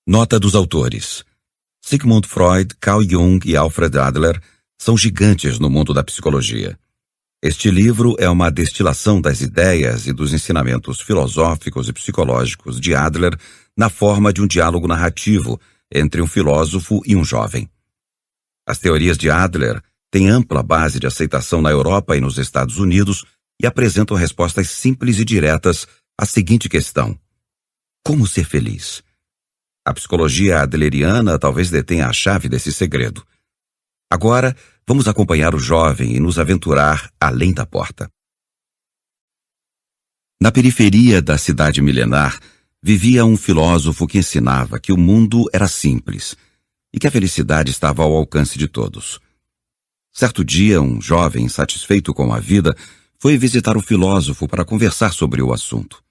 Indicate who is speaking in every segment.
Speaker 1: Nota dos autores. Sigmund Freud, Carl Jung e Alfred Adler são gigantes no mundo da psicologia. Este livro é uma destilação das ideias e dos ensinamentos filosóficos e psicológicos de Adler na forma de um diálogo narrativo entre um filósofo e um jovem. As teorias de Adler têm ampla base de aceitação na Europa e nos Estados Unidos e apresentam respostas simples e diretas à seguinte questão: como ser feliz? A psicologia adleriana talvez detenha a chave desse segredo. Agora, vamos acompanhar o jovem e nos aventurar além da porta. Na periferia da cidade milenar, vivia um filósofo que ensinava que o mundo era simples e que a felicidade estava ao alcance de todos. Certo dia, um jovem insatisfeito com a vida foi visitar o filósofo para conversar sobre o assunto.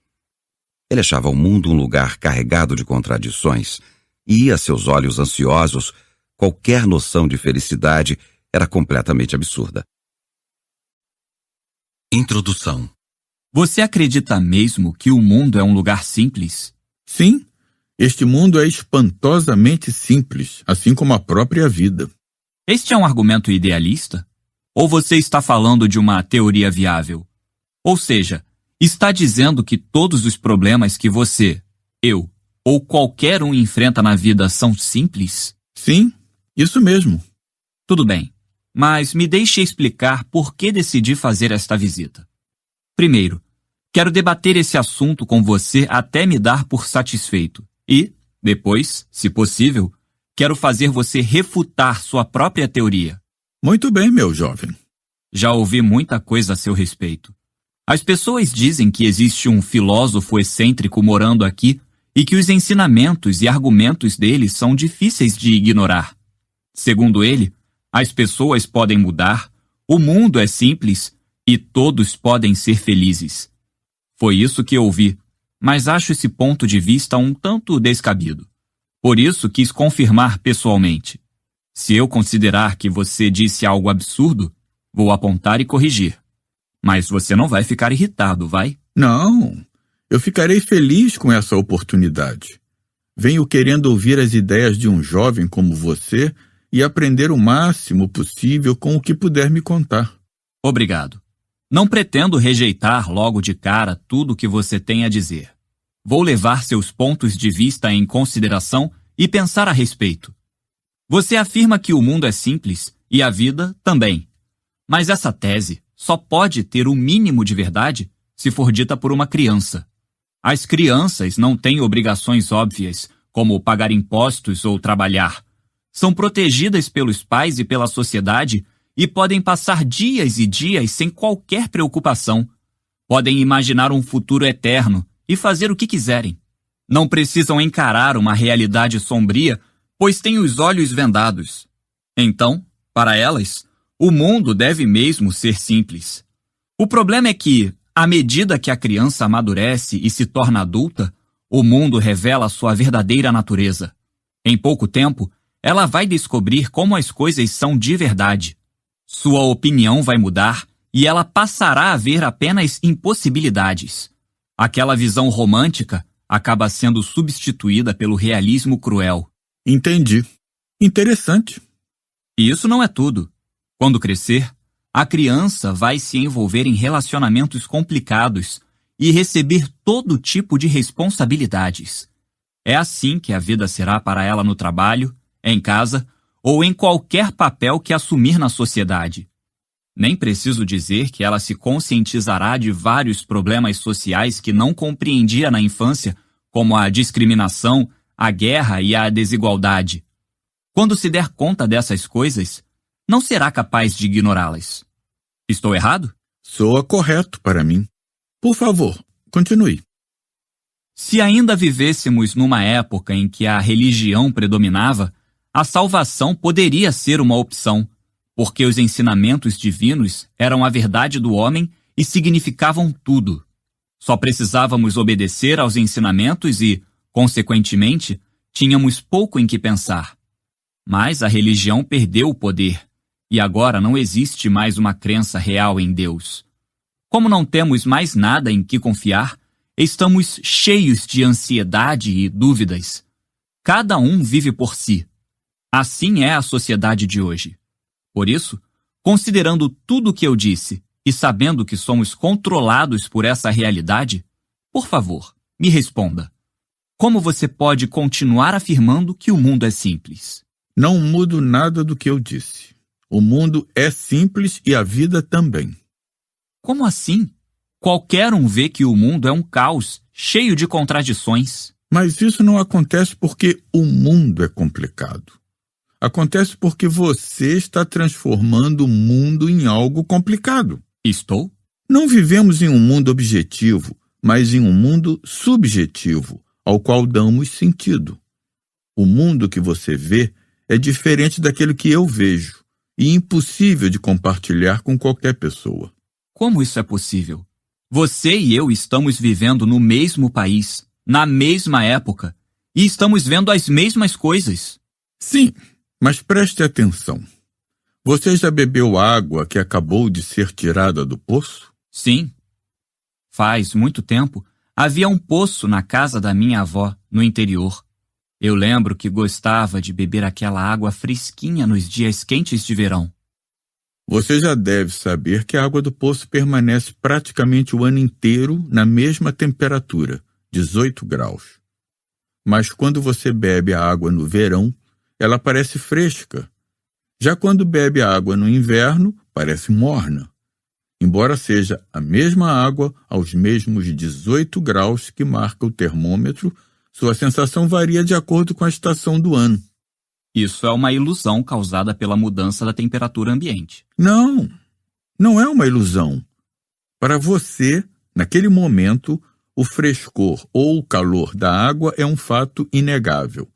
Speaker 1: Ele achava o mundo um lugar carregado de contradições e, a seus olhos ansiosos, qualquer noção de felicidade era completamente absurda. Introdução.
Speaker 2: Você acredita mesmo que o mundo é um lugar simples?
Speaker 3: Sim, este mundo é espantosamente simples, assim como a própria vida.
Speaker 2: Este é um argumento idealista? Ou você está falando de uma teoria viável? Ou seja, está dizendo que todos os problemas que você, eu ou qualquer um enfrenta na vida são simples?
Speaker 3: Sim, isso mesmo.
Speaker 2: Tudo bem, mas me deixe explicar por que decidi fazer esta visita. Primeiro, quero debater esse assunto com você até me dar por satisfeito. E, depois, se possível, quero fazer você refutar sua própria teoria.
Speaker 3: Muito bem, meu jovem.
Speaker 2: Já ouvi muita coisa a seu respeito. As pessoas dizem que existe um filósofo excêntrico morando aqui e que os ensinamentos e argumentos dele são difíceis de ignorar. Segundo ele, as pessoas podem mudar, o mundo é simples e todos podem ser felizes. Foi isso que ouvi, mas acho esse ponto de vista um tanto descabido. Por isso quis confirmar pessoalmente. Se eu considerar que você disse algo absurdo, vou apontar e corrigir. Mas você não vai ficar irritado, vai?
Speaker 3: Não, eu ficarei feliz com essa oportunidade. Venho querendo ouvir as ideias de um jovem como você e aprender o máximo possível com o que puder me contar.
Speaker 2: Obrigado. Não pretendo rejeitar logo de cara tudo o que você tem a dizer. Vou levar seus pontos de vista em consideração e pensar a respeito. Você afirma que o mundo é simples e a vida também. Mas essa tese só pode ter o mínimo de verdade se for dita por uma criança. As crianças não têm obrigações óbvias, como pagar impostos ou trabalhar. São protegidas pelos pais e pela sociedade e podem passar dias e dias sem qualquer preocupação. Podem imaginar um futuro eterno e fazer o que quiserem. Não precisam encarar uma realidade sombria, pois têm os olhos vendados. Então, para elas, o mundo deve mesmo ser simples. O problema é que, à medida que a criança amadurece e se torna adulta, o mundo revela sua verdadeira natureza. Em pouco tempo, ela vai descobrir como as coisas são de verdade. Sua opinião vai mudar e ela passará a ver apenas impossibilidades. Aquela visão romântica acaba sendo substituída pelo realismo cruel.
Speaker 3: Entendi. Interessante.
Speaker 2: E isso não é tudo. Quando crescer, a criança vai se envolver em relacionamentos complicados e receber todo tipo de responsabilidades. É assim que a vida será para ela no trabalho, em casa ou em qualquer papel que assumir na sociedade. Nem preciso dizer que ela se conscientizará de vários problemas sociais que não compreendia na infância, como a discriminação, a guerra e a desigualdade. Quando se der conta dessas coisas, não será capaz de ignorá-las. Estou errado?
Speaker 3: Soa correto para mim. Por favor, continue.
Speaker 2: Se ainda vivêssemos numa época em que a religião predominava, a salvação poderia ser uma opção, porque os ensinamentos divinos eram a verdade do homem e significavam tudo. Só precisávamos obedecer aos ensinamentos e, consequentemente, tínhamos pouco em que pensar. Mas a religião perdeu o poder, e agora não existe mais uma crença real em Deus. Como não temos mais nada em que confiar, estamos cheios de ansiedade e dúvidas. Cada um vive por si. Assim é a sociedade de hoje. Por isso, considerando tudo o que eu disse e sabendo que somos controlados por essa realidade, por favor, me responda. Como você pode continuar afirmando que o mundo é simples?
Speaker 3: Não mudo nada do que eu disse. O mundo é simples e a vida também.
Speaker 2: Como assim? Qualquer um vê que o mundo é um caos, cheio de contradições.
Speaker 3: Mas isso não acontece porque o mundo é complicado. Acontece porque você está transformando o mundo em algo complicado.
Speaker 2: Estou?
Speaker 3: Não vivemos em um mundo objetivo, mas em um mundo subjetivo, ao qual damos sentido. O mundo que você vê é diferente daquele que eu vejo e impossível de compartilhar com qualquer pessoa.
Speaker 2: Como isso é possível? Você e eu estamos vivendo no mesmo país, na mesma época, e estamos vendo as mesmas coisas.
Speaker 3: Sim, mas preste atenção. Você já bebeu água que acabou de ser tirada do poço?
Speaker 2: Sim. Faz muito tempo, havia um poço na casa da minha avó, no interior. Eu lembro que gostava de beber aquela água fresquinha nos dias quentes de verão.
Speaker 3: Você já deve saber que a água do poço permanece praticamente o ano inteiro na mesma temperatura, 18 graus. Mas quando você bebe a água no verão, ela parece fresca. Já quando bebe a água no inverno, parece morna. Embora seja a mesma água aos mesmos 18 graus que marca o termômetro, sua sensação varia de acordo com a estação do ano.
Speaker 2: Isso é uma ilusão causada pela mudança da temperatura ambiente.
Speaker 3: Não, não é uma ilusão. Para você, naquele momento, o frescor ou o calor da água é um fato inegável.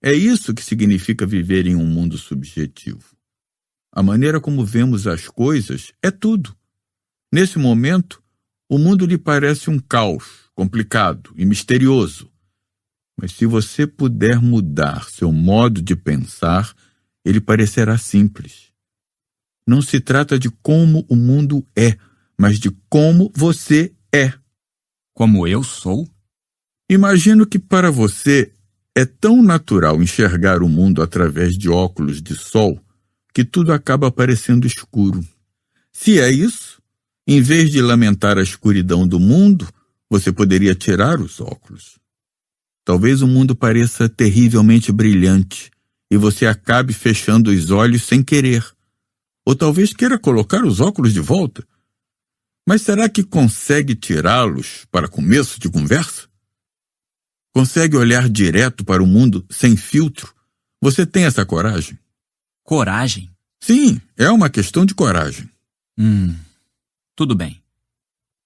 Speaker 3: É isso que significa viver em um mundo subjetivo. A maneira como vemos as coisas é tudo. Nesse momento, o mundo lhe parece um caos, complicado e misterioso. Mas se você puder mudar seu modo de pensar, ele parecerá simples. Não se trata de como o mundo é, mas de como você é.
Speaker 2: Como eu sou?
Speaker 3: Imagino que para você é tão natural enxergar o mundo através de óculos de sol que tudo acaba parecendo escuro. Se é isso, em vez de lamentar a escuridão do mundo, você poderia tirar os óculos. Talvez o mundo pareça terrivelmente brilhante e você acabe fechando os olhos sem querer. Ou talvez queira colocar os óculos de volta. Mas será que consegue tirá-los para começo de conversa? Consegue olhar direto para o mundo sem filtro? Você tem essa coragem?
Speaker 2: Coragem?
Speaker 3: Sim, é uma questão de coragem.
Speaker 2: Tudo bem.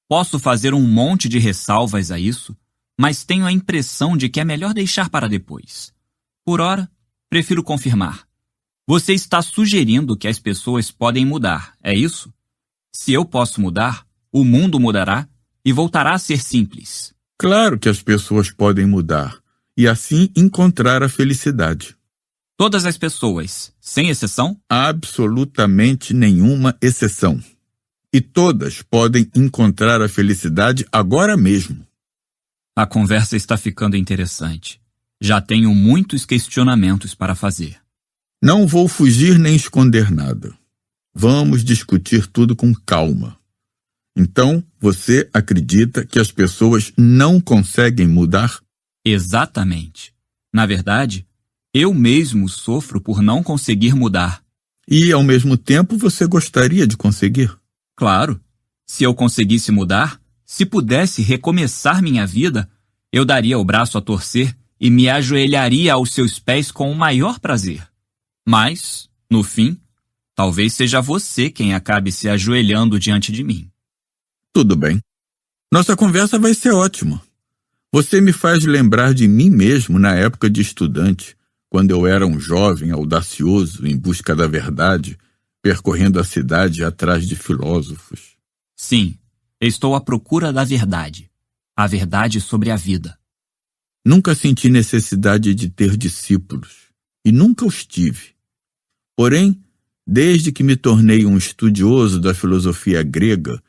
Speaker 2: Posso fazer um monte de ressalvas a isso, mas tenho a impressão de que é melhor deixar para depois. Por ora, prefiro confirmar. Você está sugerindo que as pessoas podem mudar, é isso? Se eu posso mudar, o mundo mudará e voltará a ser simples.
Speaker 3: Claro que as pessoas podem mudar e assim encontrar a felicidade.
Speaker 2: Todas as pessoas, sem exceção?
Speaker 3: Absolutamente nenhuma exceção. E todas podem encontrar a felicidade agora mesmo.
Speaker 2: A conversa está ficando interessante. Já tenho muitos questionamentos para fazer.
Speaker 3: Não vou fugir nem esconder nada. Vamos discutir tudo com calma. Então, você acredita que as pessoas não conseguem mudar?
Speaker 2: Exatamente. Na verdade, eu mesmo sofro por não conseguir mudar.
Speaker 3: E, ao mesmo tempo, você gostaria de conseguir?
Speaker 2: Claro. Se eu conseguisse mudar, se pudesse recomeçar minha vida, eu daria o braço a torcer e me ajoelharia aos seus pés com o maior prazer. Mas, no fim, talvez seja você quem acabe se ajoelhando diante de mim.
Speaker 3: Tudo bem. Nossa conversa vai ser ótima. Você me faz lembrar de mim mesmo na época de estudante, quando eu era um jovem audacioso em busca da verdade, percorrendo a cidade atrás de filósofos.
Speaker 2: Sim, estou à procura da verdade. A verdade sobre a vida.
Speaker 3: Nunca senti necessidade de ter discípulos, e nunca os tive. Porém, desde que me tornei um estudioso da filosofia grega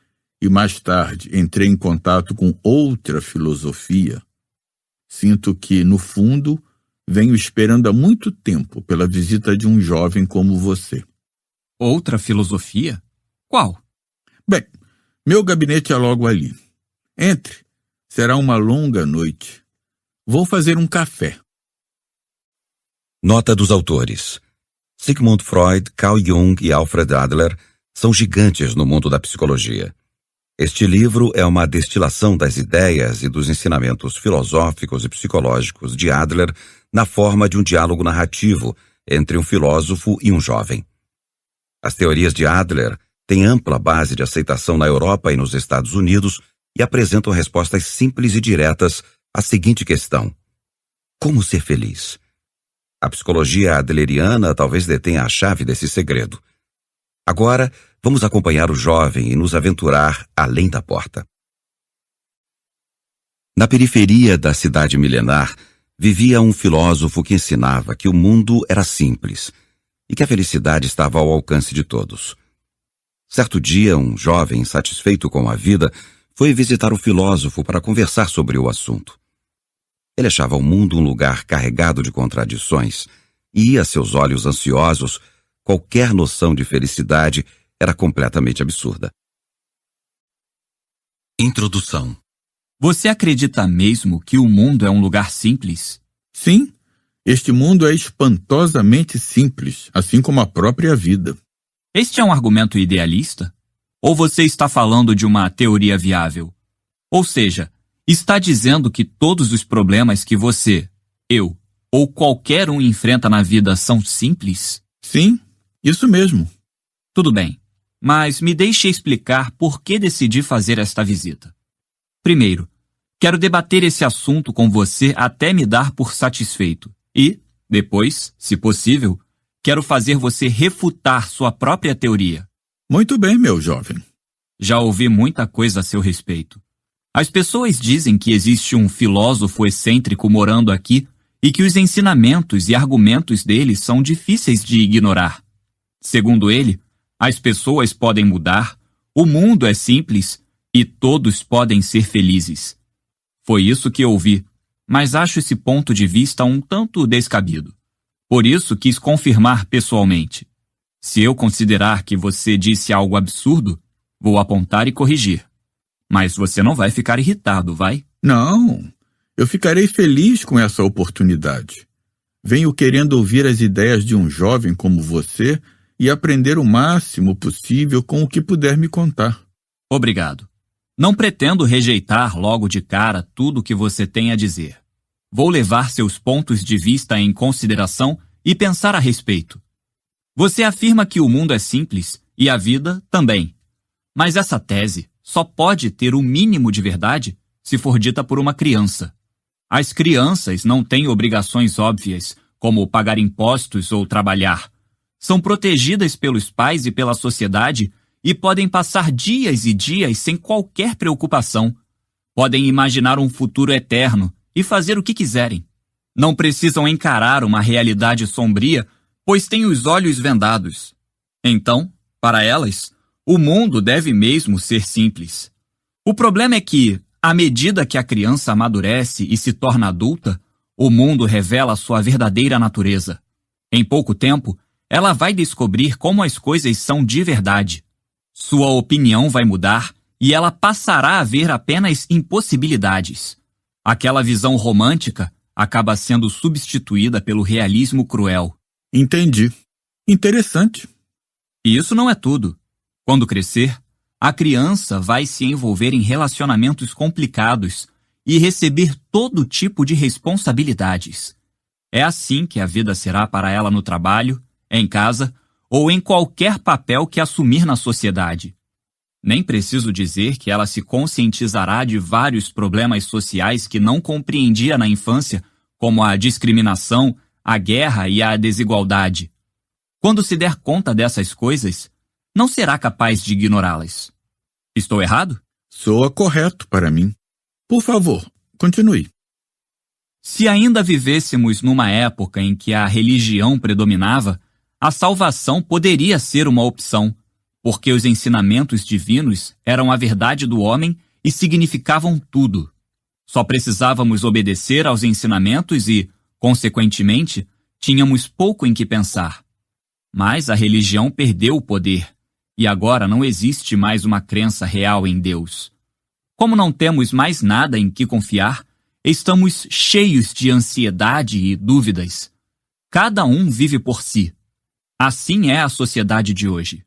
Speaker 3: e mais tarde entrei em contato com outra filosofia, sinto que, no fundo, Venho esperando há muito tempo pela visita de um jovem como você.
Speaker 2: Outra filosofia? Qual?
Speaker 3: Bem, meu gabinete é logo ali. Entre. Será uma longa noite. Vou fazer um café.
Speaker 1: Nota dos autores. Sigmund Freud, Carl Jung e Alfred Adler são gigantes no mundo da psicologia. Este livro é uma destilação das ideias e dos ensinamentos filosóficos e psicológicos de Adler na forma de um diálogo narrativo entre um filósofo e um jovem. As teorias de Adler têm ampla base de aceitação na Europa e nos Estados Unidos e apresentam respostas simples e diretas à seguinte questão: como ser feliz? A psicologia adleriana talvez detenha a chave desse segredo. Agora, vamos acompanhar o jovem e nos aventurar além da porta. Na periferia da cidade milenar, vivia um filósofo que ensinava que o mundo era simples e que a felicidade estava ao alcance de todos. Certo dia, um jovem insatisfeito com a vida foi visitar o filósofo para conversar sobre o assunto. Ele achava o mundo um lugar carregado de contradições e, a seus olhos ansiosos, qualquer noção de felicidade era completamente absurda. Introdução.
Speaker 2: Você acredita mesmo que o mundo é um lugar simples?
Speaker 3: Sim, este mundo é espantosamente simples, assim como a própria vida.
Speaker 2: Este é um argumento idealista? Ou você está falando de uma teoria viável? Ou seja, está dizendo que todos os problemas que você, eu ou qualquer um enfrenta na vida são simples?
Speaker 3: Sim, isso mesmo.
Speaker 2: Tudo bem, mas me deixe explicar por que decidi fazer esta visita. Primeiro, quero debater esse assunto com você até me dar por satisfeito. E, depois, se possível, quero fazer você refutar sua própria teoria.
Speaker 3: Muito bem, meu jovem.
Speaker 2: Já ouvi muita coisa a seu respeito. As pessoas dizem que existe um filósofo excêntrico morando aqui e que os ensinamentos e argumentos dele são difíceis de ignorar. Segundo ele, as pessoas podem mudar, o mundo é simples e todos podem ser felizes. Foi isso que ouvi, mas acho esse ponto de vista um tanto descabido. Por isso quis confirmar pessoalmente. Se eu considerar que você disse algo absurdo, vou apontar e corrigir. Mas você não vai ficar irritado, vai?
Speaker 3: Não, eu ficarei feliz com essa oportunidade. Venho querendo ouvir as ideias de um jovem como você e aprender o máximo possível com o que puder me contar.
Speaker 2: Obrigado. Não pretendo rejeitar logo de cara tudo o que você tem a dizer. Vou levar seus pontos de vista em consideração e pensar a respeito. Você afirma que o mundo é simples e a vida também. Mas essa tese só pode ter o mínimo de verdade se for dita por uma criança. As crianças não têm obrigações óbvias, como pagar impostos ou trabalhar. São protegidas pelos pais e pela sociedade e podem passar dias e dias sem qualquer preocupação. Podem imaginar um futuro eterno e fazer o que quiserem. Não precisam encarar uma realidade sombria, pois têm os olhos vendados. Então, para elas, o mundo deve mesmo ser simples. O problema é que, à medida que a criança amadurece e se torna adulta, o mundo revela sua verdadeira natureza. Em pouco tempo, ela vai descobrir como as coisas são de verdade. Sua opinião vai mudar e ela passará a ver apenas impossibilidades. Aquela visão romântica acaba sendo substituída pelo realismo cruel.
Speaker 3: Entendi. Interessante.
Speaker 2: E isso não é tudo. Quando crescer, a criança vai se envolver em relacionamentos complicados e receber todo tipo de responsabilidades. É assim que a vida será para ela no trabalho, em casa ou em qualquer papel que assumir na sociedade. Nem preciso dizer que ela se conscientizará de vários problemas sociais que não compreendia na infância, como a discriminação, a guerra e a desigualdade. Quando se der conta dessas coisas, não será capaz de ignorá-las. Estou errado?
Speaker 3: Soa correto para mim. Por favor, continue.
Speaker 2: Se ainda vivêssemos numa época em que a religião predominava, a salvação poderia ser uma opção, porque os ensinamentos divinos eram a verdade do homem e significavam tudo. Só precisávamos obedecer aos ensinamentos e, Consequentemente, tínhamos pouco em que pensar. Mas a religião perdeu o poder, e agora não existe mais uma crença real em Deus. Como não temos mais nada em que confiar, estamos cheios de ansiedade e dúvidas. Cada um vive por si. Assim é a sociedade de hoje.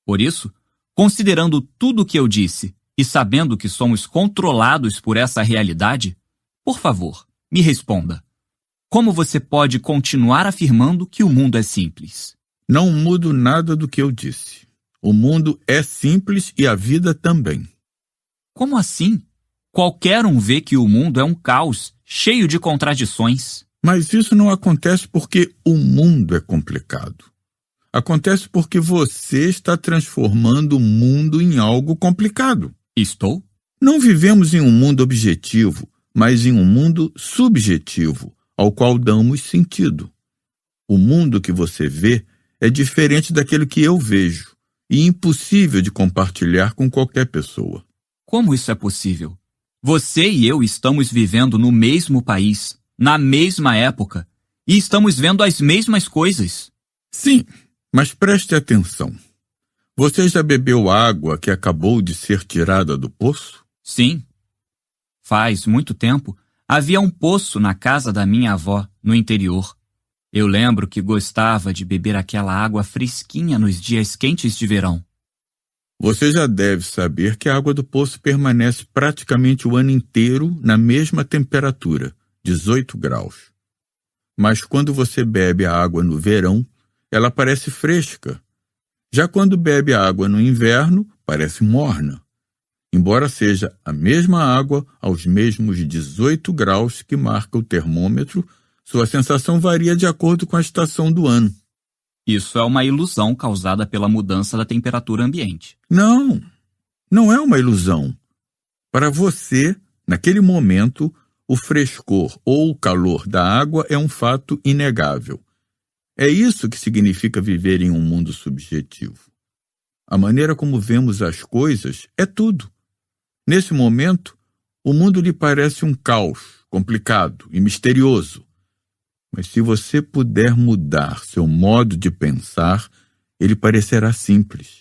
Speaker 2: Por isso, considerando tudo o que eu disse e sabendo que somos controlados por essa realidade, por favor, me responda. Como você pode continuar afirmando que o mundo é simples?
Speaker 3: Não mudo nada do que eu disse. O mundo é simples e a vida também.
Speaker 2: Como assim? Qualquer um vê que o mundo é um caos, cheio de contradições.
Speaker 3: Mas isso não acontece porque o mundo é complicado. Acontece porque você está transformando o mundo em algo complicado.
Speaker 2: Estou?
Speaker 3: Não vivemos em um mundo objetivo, mas em um mundo subjetivo, ao qual damos sentido. O mundo que você vê é diferente daquele que eu vejo e impossível de compartilhar com qualquer pessoa.
Speaker 2: Como isso é possível? Você e eu estamos vivendo no mesmo país, na mesma época, e estamos vendo as mesmas coisas.
Speaker 3: Sim, mas preste atenção. Você já bebeu água que acabou de ser tirada do poço?
Speaker 2: Sim. Faz muito tempo, havia um poço na casa da minha avó, no interior. Eu lembro que gostava de beber aquela água fresquinha nos dias quentes de verão.
Speaker 3: Você já deve saber que a água do poço permanece praticamente o ano inteiro na mesma temperatura, 18 graus. Mas quando você bebe a água no verão, ela parece fresca. Já quando bebe a água no inverno, parece morna. Embora seja a mesma água aos mesmos 18 graus que marca o termômetro, sua sensação varia de acordo com a estação do ano.
Speaker 2: Isso é uma ilusão causada pela mudança da temperatura ambiente.
Speaker 3: Não, não é uma ilusão. Para você, naquele momento, o frescor ou o calor da água é um fato inegável. É isso que significa viver em um mundo subjetivo. A maneira como vemos as coisas é tudo. Nesse momento, o mundo lhe parece um caos, complicado e misterioso. Mas se você puder mudar seu modo de pensar, ele parecerá simples.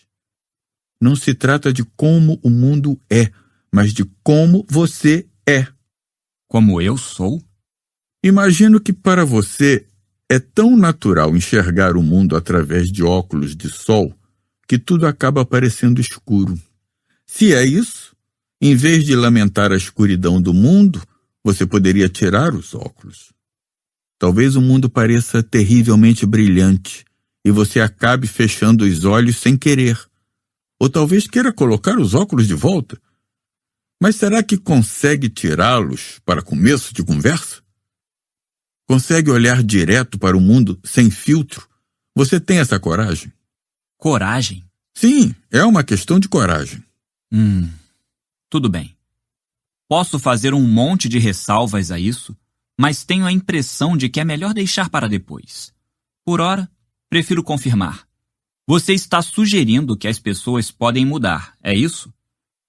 Speaker 3: Não se trata de como o mundo é, mas de como você é.
Speaker 2: Como eu sou?
Speaker 3: Imagino que para você é tão natural enxergar o mundo através de óculos de sol que tudo acaba parecendo escuro. Se é isso, em vez de lamentar a escuridão do mundo, você poderia tirar os óculos. Talvez o mundo pareça terrivelmente brilhante e você acabe fechando os olhos sem querer. Ou talvez queira colocar os óculos de volta. Mas será que consegue tirá-los para começo de conversa? Consegue olhar direto para o mundo sem filtro? Você tem essa coragem?
Speaker 2: Coragem?
Speaker 3: Sim, é uma questão de coragem.
Speaker 2: Tudo bem. Posso fazer um monte de ressalvas a isso, mas tenho a impressão de que é melhor deixar para depois. Por ora, prefiro confirmar. Você está sugerindo que as pessoas podem mudar, é isso?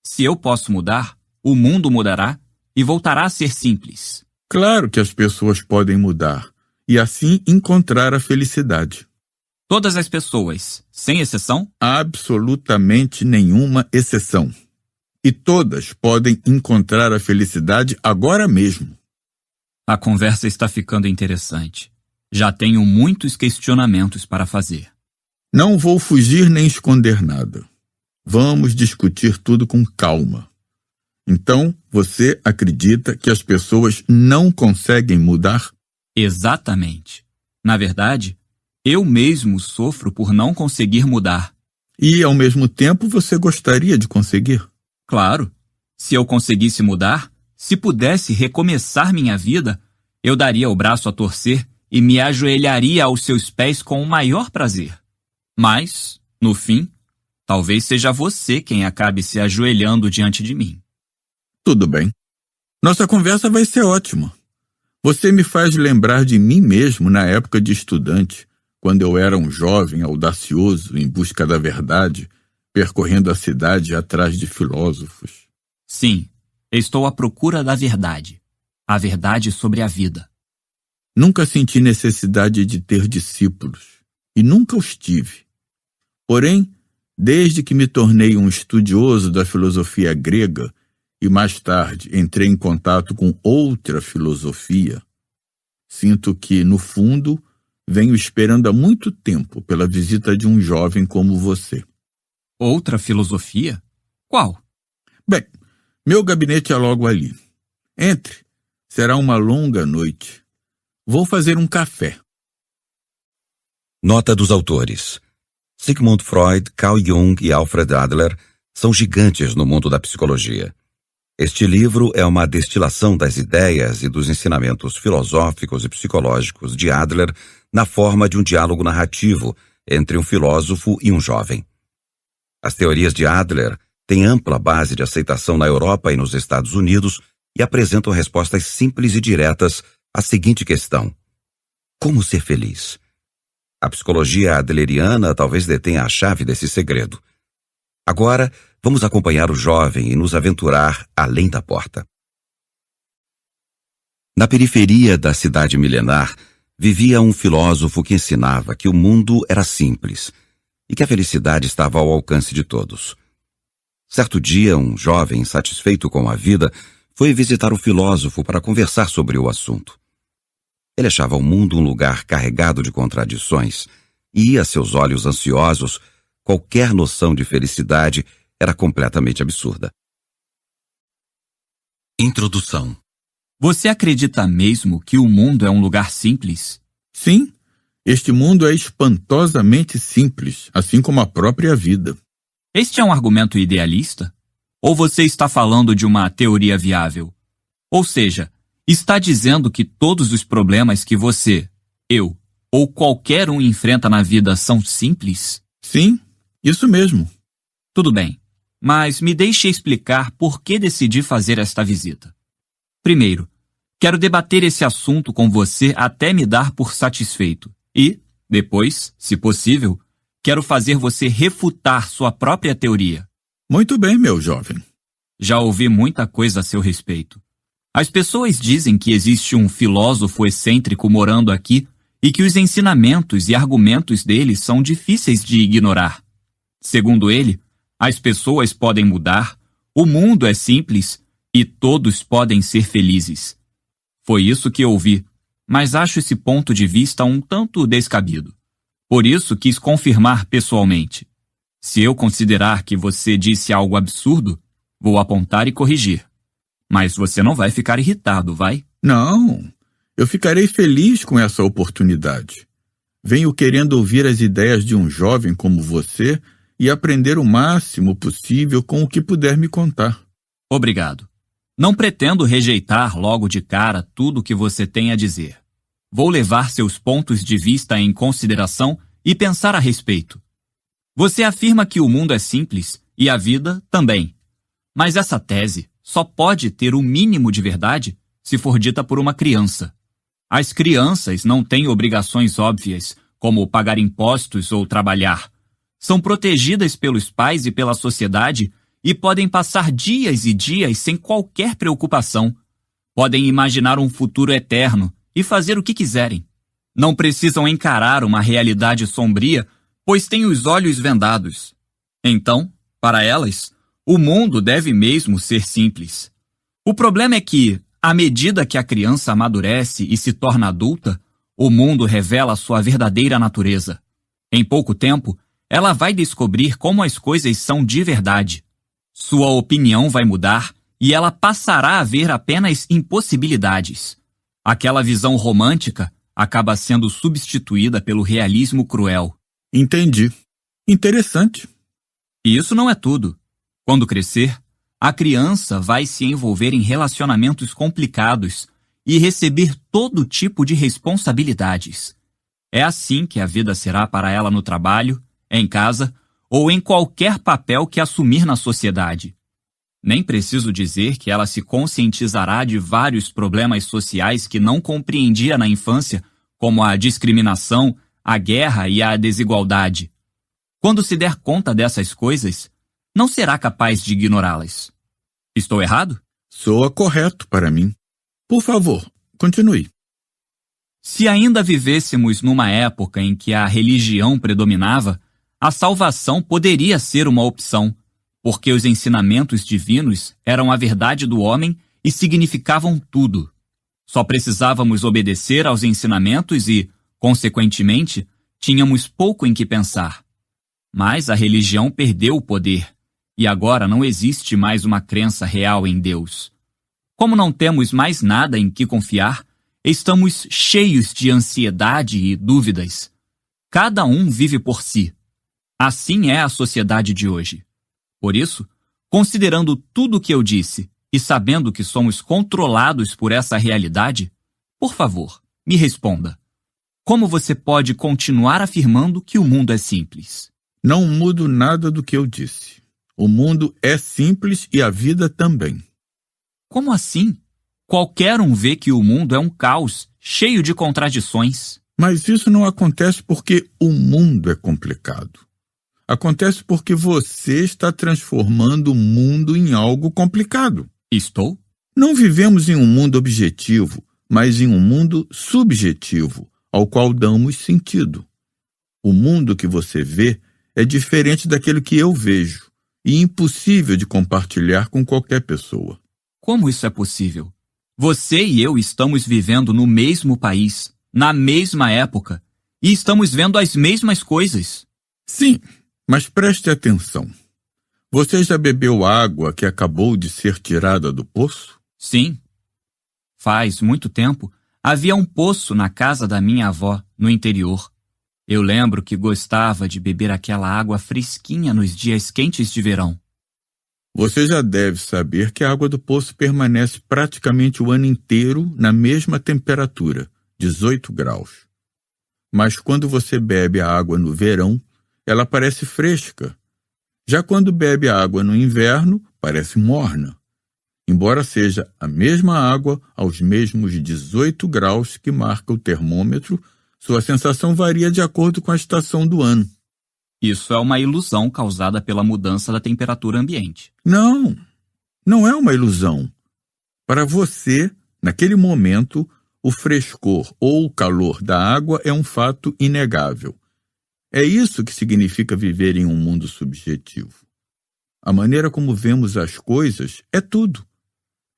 Speaker 2: Se eu posso mudar, o mundo mudará e voltará a ser simples.
Speaker 3: Claro que as pessoas podem mudar e assim encontrar a felicidade.
Speaker 2: Todas as pessoas, sem exceção?
Speaker 3: Absolutamente nenhuma exceção. E todas podem encontrar a felicidade agora mesmo.
Speaker 2: A conversa está ficando interessante. Já tenho muitos questionamentos para fazer.
Speaker 3: Não vou fugir nem esconder nada. Vamos discutir tudo com calma. Então, você acredita que as pessoas não conseguem mudar?
Speaker 2: Exatamente. Na verdade, eu mesmo sofro por não conseguir mudar.
Speaker 3: E, ao mesmo tempo, você gostaria de conseguir?
Speaker 2: Claro. Se eu conseguisse mudar, se pudesse recomeçar minha vida, eu daria o braço a torcer e me ajoelharia aos seus pés com o maior prazer. Mas, no fim, talvez seja você quem acabe se ajoelhando diante de mim.
Speaker 3: Tudo bem. Nossa conversa vai ser ótima. Você me faz lembrar de mim mesmo na época de estudante, quando eu era um jovem audacioso em busca da verdade, percorrendo a cidade atrás de filósofos.
Speaker 2: Sim, estou à procura da verdade. A verdade sobre a vida.
Speaker 3: Nunca senti necessidade de ter discípulos, e nunca os tive. Porém, desde que me tornei um estudioso da filosofia grega e mais tarde entrei em contato com outra filosofia, sinto que, no fundo, venho esperando há muito tempo pela visita de um jovem como você.
Speaker 2: Outra filosofia? Qual?
Speaker 3: Bem, meu gabinete é logo ali. Entre. Será uma longa noite. Vou fazer um café.
Speaker 1: Nota dos autores. Sigmund Freud, Carl Jung e Alfred Adler são gigantes no mundo da psicologia. Este livro é uma destilação das ideias e dos ensinamentos filosóficos e psicológicos de Adler na forma de um diálogo narrativo entre um filósofo e um jovem. As teorias de Adler têm ampla base de aceitação na Europa e nos Estados Unidos e apresentam respostas simples e diretas à seguinte questão: como ser feliz? A psicologia adleriana talvez detenha a chave desse segredo. Agora, vamos acompanhar o jovem e nos aventurar além da porta. Na periferia da cidade milenar, vivia um filósofo que ensinava que o mundo era simples e que a felicidade estava ao alcance de todos. Certo dia, um jovem insatisfeito com a vida foi visitar o filósofo para conversar sobre o assunto. Ele achava o mundo um lugar carregado de contradições e, a seus olhos ansiosos, qualquer noção de felicidade era completamente absurda. Introdução.
Speaker 2: Você acredita mesmo que o mundo é um lugar simples?
Speaker 3: Sim, este mundo é espantosamente simples, assim como a própria vida.
Speaker 2: Este é um argumento idealista? Ou você está falando de uma teoria viável? Ou seja, está dizendo que todos os problemas que você, eu ou qualquer um enfrenta na vida são simples?
Speaker 3: Sim, isso mesmo.
Speaker 2: Tudo bem, mas me deixe explicar por que decidi fazer esta visita. Primeiro, quero debater esse assunto com você até me dar por satisfeito. E, depois, se possível, quero fazer você refutar sua própria teoria.
Speaker 3: Muito bem, meu jovem.
Speaker 2: Já ouvi muita coisa a seu respeito. As pessoas dizem que existe um filósofo excêntrico morando aqui e que os ensinamentos e argumentos dele são difíceis de ignorar. Segundo ele, as pessoas podem mudar, o mundo é simples e todos podem ser felizes. Foi isso que ouvi, mas acho esse ponto de vista um tanto descabido. Por isso quis confirmar pessoalmente. Se eu considerar que você disse algo absurdo, vou apontar e corrigir. Mas você não vai ficar irritado, vai?
Speaker 3: Não, eu ficarei feliz com essa oportunidade. Venho querendo ouvir as ideias de um jovem como você e aprender o máximo possível com o que puder me contar.
Speaker 2: Obrigado. Não pretendo rejeitar logo de cara tudo o que você tem a dizer. Vou levar seus pontos de vista em consideração e pensar a respeito. Você afirma que o mundo é simples e a vida também. Mas essa tese só pode ter o mínimo de verdade se for dita por uma criança. As crianças não têm obrigações óbvias, como pagar impostos ou trabalhar. São protegidas pelos pais e pela sociedade e podem passar dias e dias sem qualquer preocupação. Podem imaginar um futuro eterno e fazer o que quiserem. Não precisam encarar uma realidade sombria, pois têm os olhos vendados. Então, para elas, o mundo deve mesmo ser simples. O problema é que, à medida que a criança amadurece e se torna adulta, o mundo revela sua verdadeira natureza. Em pouco tempo, ela vai descobrir como as coisas são de verdade. Sua opinião vai mudar e ela passará a ver apenas impossibilidades. Aquela visão romântica acaba sendo substituída pelo realismo cruel.
Speaker 3: Entendi. Interessante.
Speaker 2: E isso não é tudo. Quando crescer, a criança vai se envolver em relacionamentos complicados e receber todo tipo de responsabilidades. É assim que a vida será para ela no trabalho, em casa ou em qualquer papel que assumir na sociedade. Nem preciso dizer que ela se conscientizará de vários problemas sociais que não compreendia na infância, como a discriminação, a guerra e a desigualdade. Quando se der conta dessas coisas, não será capaz de ignorá-las. Estou errado?
Speaker 3: Soa correto para mim. Por favor, continue.
Speaker 2: Se ainda vivêssemos numa época em que a religião predominava, a salvação poderia ser uma opção, porque os ensinamentos divinos eram a verdade do homem e significavam tudo. Só precisávamos obedecer aos ensinamentos e, consequentemente, tínhamos pouco em que pensar. Mas a religião perdeu o poder, e agora não existe mais uma crença real em Deus. Como não temos mais nada em que confiar, estamos cheios de ansiedade e dúvidas. Cada um vive por si. Assim é a sociedade de hoje. Por isso, considerando tudo o que eu disse e sabendo que somos controlados por essa realidade, por favor, me responda. Como você pode continuar afirmando que o mundo é simples?
Speaker 3: Não mudo nada do que eu disse. O mundo é simples e a vida também.
Speaker 2: Como assim? Qualquer um vê que o mundo é um caos, cheio de contradições.
Speaker 3: Mas isso não acontece porque o mundo é complicado. Acontece porque você está transformando o mundo em algo complicado.
Speaker 2: Estou?
Speaker 3: Não vivemos em um mundo objetivo, mas em um mundo subjetivo, ao qual damos sentido. O mundo que você vê é diferente daquele que eu vejo e impossível de compartilhar com qualquer pessoa.
Speaker 2: Como isso é possível? Você e eu estamos vivendo no mesmo país, na mesma época, e estamos vendo as mesmas coisas.
Speaker 3: Sim, mas preste atenção. Você já bebeu água que acabou de ser tirada do poço?
Speaker 2: Sim. Faz muito tempo, havia um poço na casa da minha avó, no interior. Eu lembro que gostava de beber aquela água fresquinha nos dias quentes de verão.
Speaker 3: Você já deve saber que a água do poço permanece praticamente o ano inteiro na mesma temperatura, 18 graus. Mas quando você bebe a água no verão, ela parece fresca. Já quando bebe a água no inverno, parece morna. Embora seja a mesma água aos mesmos 18 graus que marca o termômetro, sua sensação varia de acordo com a estação do ano.
Speaker 2: Isso é uma ilusão causada pela mudança da temperatura ambiente.
Speaker 3: Não, não é uma ilusão. Para você, naquele momento, o frescor ou o calor da água é um fato inegável. É isso que significa viver em um mundo subjetivo. A maneira como vemos as coisas é tudo.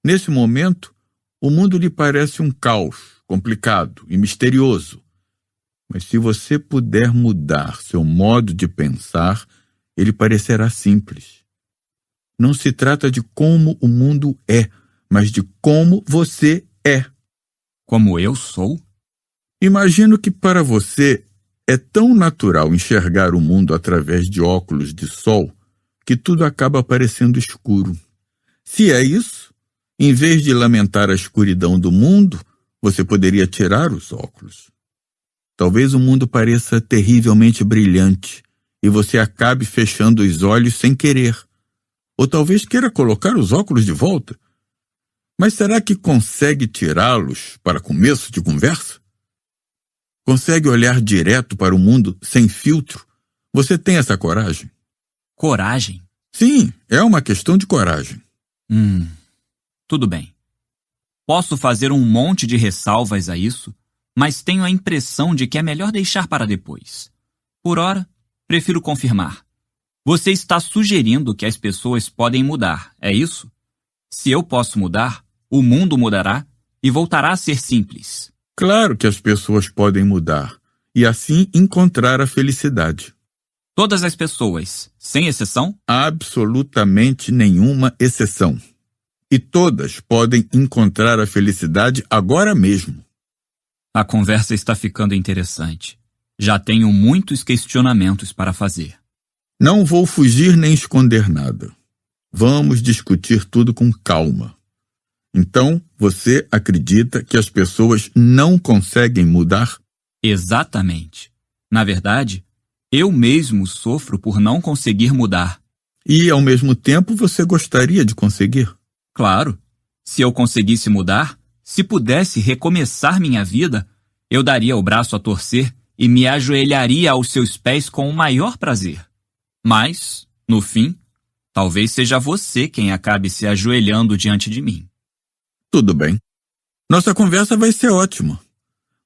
Speaker 3: Nesse momento, o mundo lhe parece um caos, complicado e misterioso. Mas se você puder mudar seu modo de pensar, ele parecerá simples. Não se trata de como o mundo é, mas de como você é.
Speaker 2: Como eu sou?
Speaker 3: Imagino que para você é tão natural enxergar o mundo através de óculos de sol que tudo acaba parecendo escuro. Se é isso, em vez de lamentar a escuridão do mundo, você poderia tirar os óculos. Talvez o mundo pareça terrivelmente brilhante e você acabe fechando os olhos sem querer. Ou talvez queira colocar os óculos de volta. Mas será que consegue tirá-los para começo de conversa? Consegue olhar direto para o mundo sem filtro? Você tem essa coragem?
Speaker 2: Coragem?
Speaker 3: Sim, é uma questão de coragem.
Speaker 2: Tudo bem. Posso fazer um monte de ressalvas a isso, mas tenho a impressão de que é melhor deixar para depois. Por ora, prefiro confirmar. Você está sugerindo que as pessoas podem mudar, é isso? Se eu posso mudar, o mundo mudará e voltará a ser simples.
Speaker 3: Claro que as pessoas podem mudar e assim encontrar a felicidade.
Speaker 2: Todas as pessoas, sem exceção?
Speaker 3: Absolutamente nenhuma exceção. E todas podem encontrar a felicidade agora mesmo.
Speaker 2: A conversa está ficando interessante. Já tenho muitos questionamentos para fazer.
Speaker 3: Não vou fugir nem esconder nada. Vamos discutir tudo com calma. Então, você acredita que as pessoas não conseguem mudar?
Speaker 2: Exatamente. Na verdade, eu mesmo sofro por não conseguir mudar.
Speaker 3: E, ao mesmo tempo, você gostaria de conseguir?
Speaker 2: Claro. Se eu conseguisse mudar, se pudesse recomeçar minha vida, eu daria o braço a torcer e me ajoelharia aos seus pés com o maior prazer. Mas, no fim, talvez seja você quem acabe se ajoelhando diante de mim.
Speaker 3: Tudo bem. Nossa conversa vai ser ótima.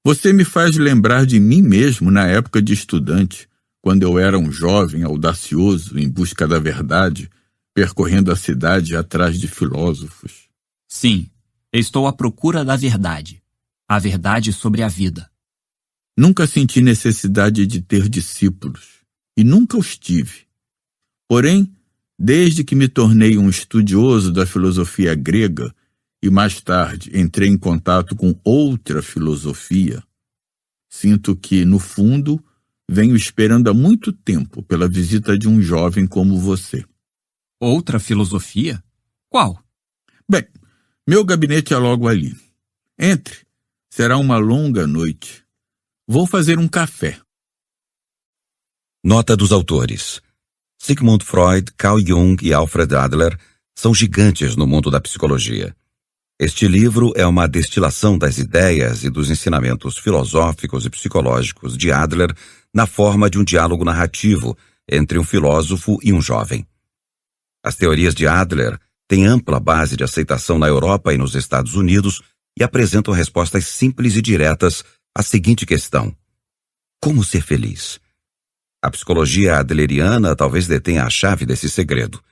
Speaker 3: Você me faz lembrar de mim mesmo na época de estudante, quando eu era um jovem audacioso em busca da verdade, percorrendo a cidade atrás de filósofos.
Speaker 2: Sim, estou à procura da verdade. A verdade sobre a vida.
Speaker 3: Nunca senti necessidade de ter discípulos, e nunca os tive. Porém, desde que me tornei um estudioso da filosofia grega e mais tarde entrei em contato com outra filosofia, sinto que, no fundo, venho esperando há muito tempo pela visita de um jovem como você.
Speaker 2: Outra filosofia? Qual?
Speaker 3: Bem, meu gabinete é logo ali. Entre. Será uma longa noite. Vou fazer um café.
Speaker 1: Nota dos autores. Sigmund Freud, Carl Jung e Alfred Adler são gigantes no mundo da psicologia. Este livro é uma destilação das ideias e dos ensinamentos filosóficos e psicológicos de Adler na forma de um diálogo narrativo entre um filósofo e um jovem. As teorias de Adler têm ampla base de aceitação na Europa e nos Estados Unidos e apresentam respostas simples e diretas à seguinte questão: como ser feliz? A psicologia adleriana talvez detenha a chave desse segredo.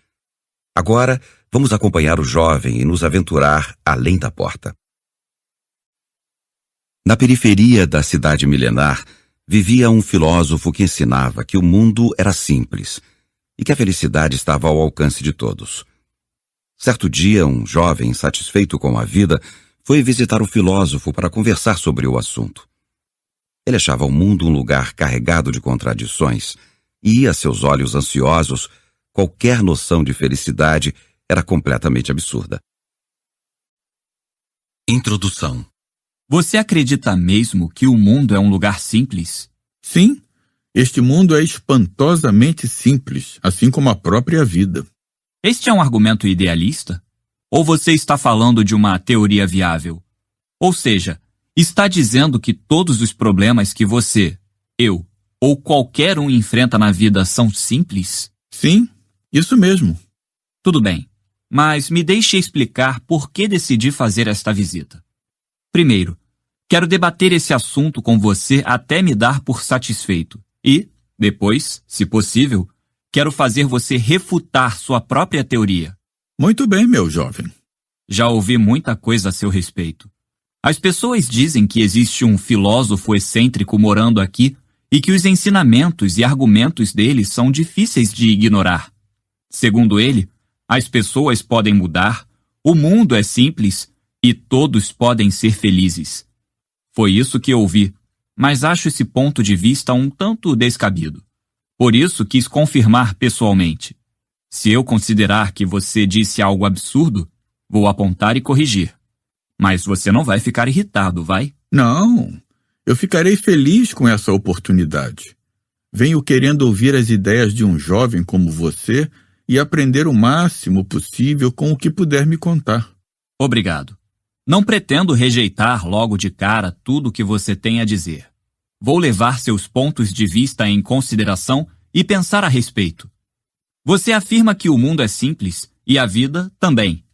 Speaker 1: Agora, vamos acompanhar o jovem e nos aventurar além da porta. Na periferia da cidade milenar, vivia um filósofo que ensinava que o mundo era simples e que a felicidade estava ao alcance de todos. Certo dia, um jovem insatisfeito com a vida foi visitar o filósofo para conversar sobre o assunto. Ele achava o mundo um lugar carregado de contradições e, a seus olhos ansiosos, qualquer noção de felicidade era completamente absurda. Introdução.
Speaker 2: Você acredita mesmo que o mundo é um lugar simples?
Speaker 3: Sim, este mundo é espantosamente simples, assim como a própria vida.
Speaker 2: Este é um argumento idealista? Ou você está falando de uma teoria viável? Ou seja, está dizendo que todos os problemas que você, eu ou qualquer um enfrenta na vida são simples?
Speaker 3: Sim, isso mesmo.
Speaker 2: Tudo bem, mas me deixe explicar por que decidi fazer esta visita. Primeiro, quero debater esse assunto com você até me dar por satisfeito. E, depois, se possível, quero fazer você refutar sua própria teoria.
Speaker 3: Muito bem, meu jovem.
Speaker 2: Já ouvi muita coisa a seu respeito. As pessoas dizem que existe um filósofo excêntrico morando aqui e que os ensinamentos e argumentos dele são difíceis de ignorar. Segundo ele, as pessoas podem mudar, o mundo é simples e todos podem ser felizes. Foi isso que ouvi, mas acho esse ponto de vista um tanto descabido. Por isso quis confirmar pessoalmente. Se eu considerar que você disse algo absurdo, vou apontar e corrigir. Mas você não vai ficar irritado, vai?
Speaker 3: Não, eu ficarei feliz com essa oportunidade. Venho querendo ouvir as ideias de um jovem como você e aprender o máximo possível com o que puder me contar.
Speaker 2: Obrigado. Não pretendo rejeitar logo de cara tudo o que você tem a dizer. Vou levar seus pontos de vista em consideração e pensar a respeito. Você afirma que o mundo é simples e a vida também.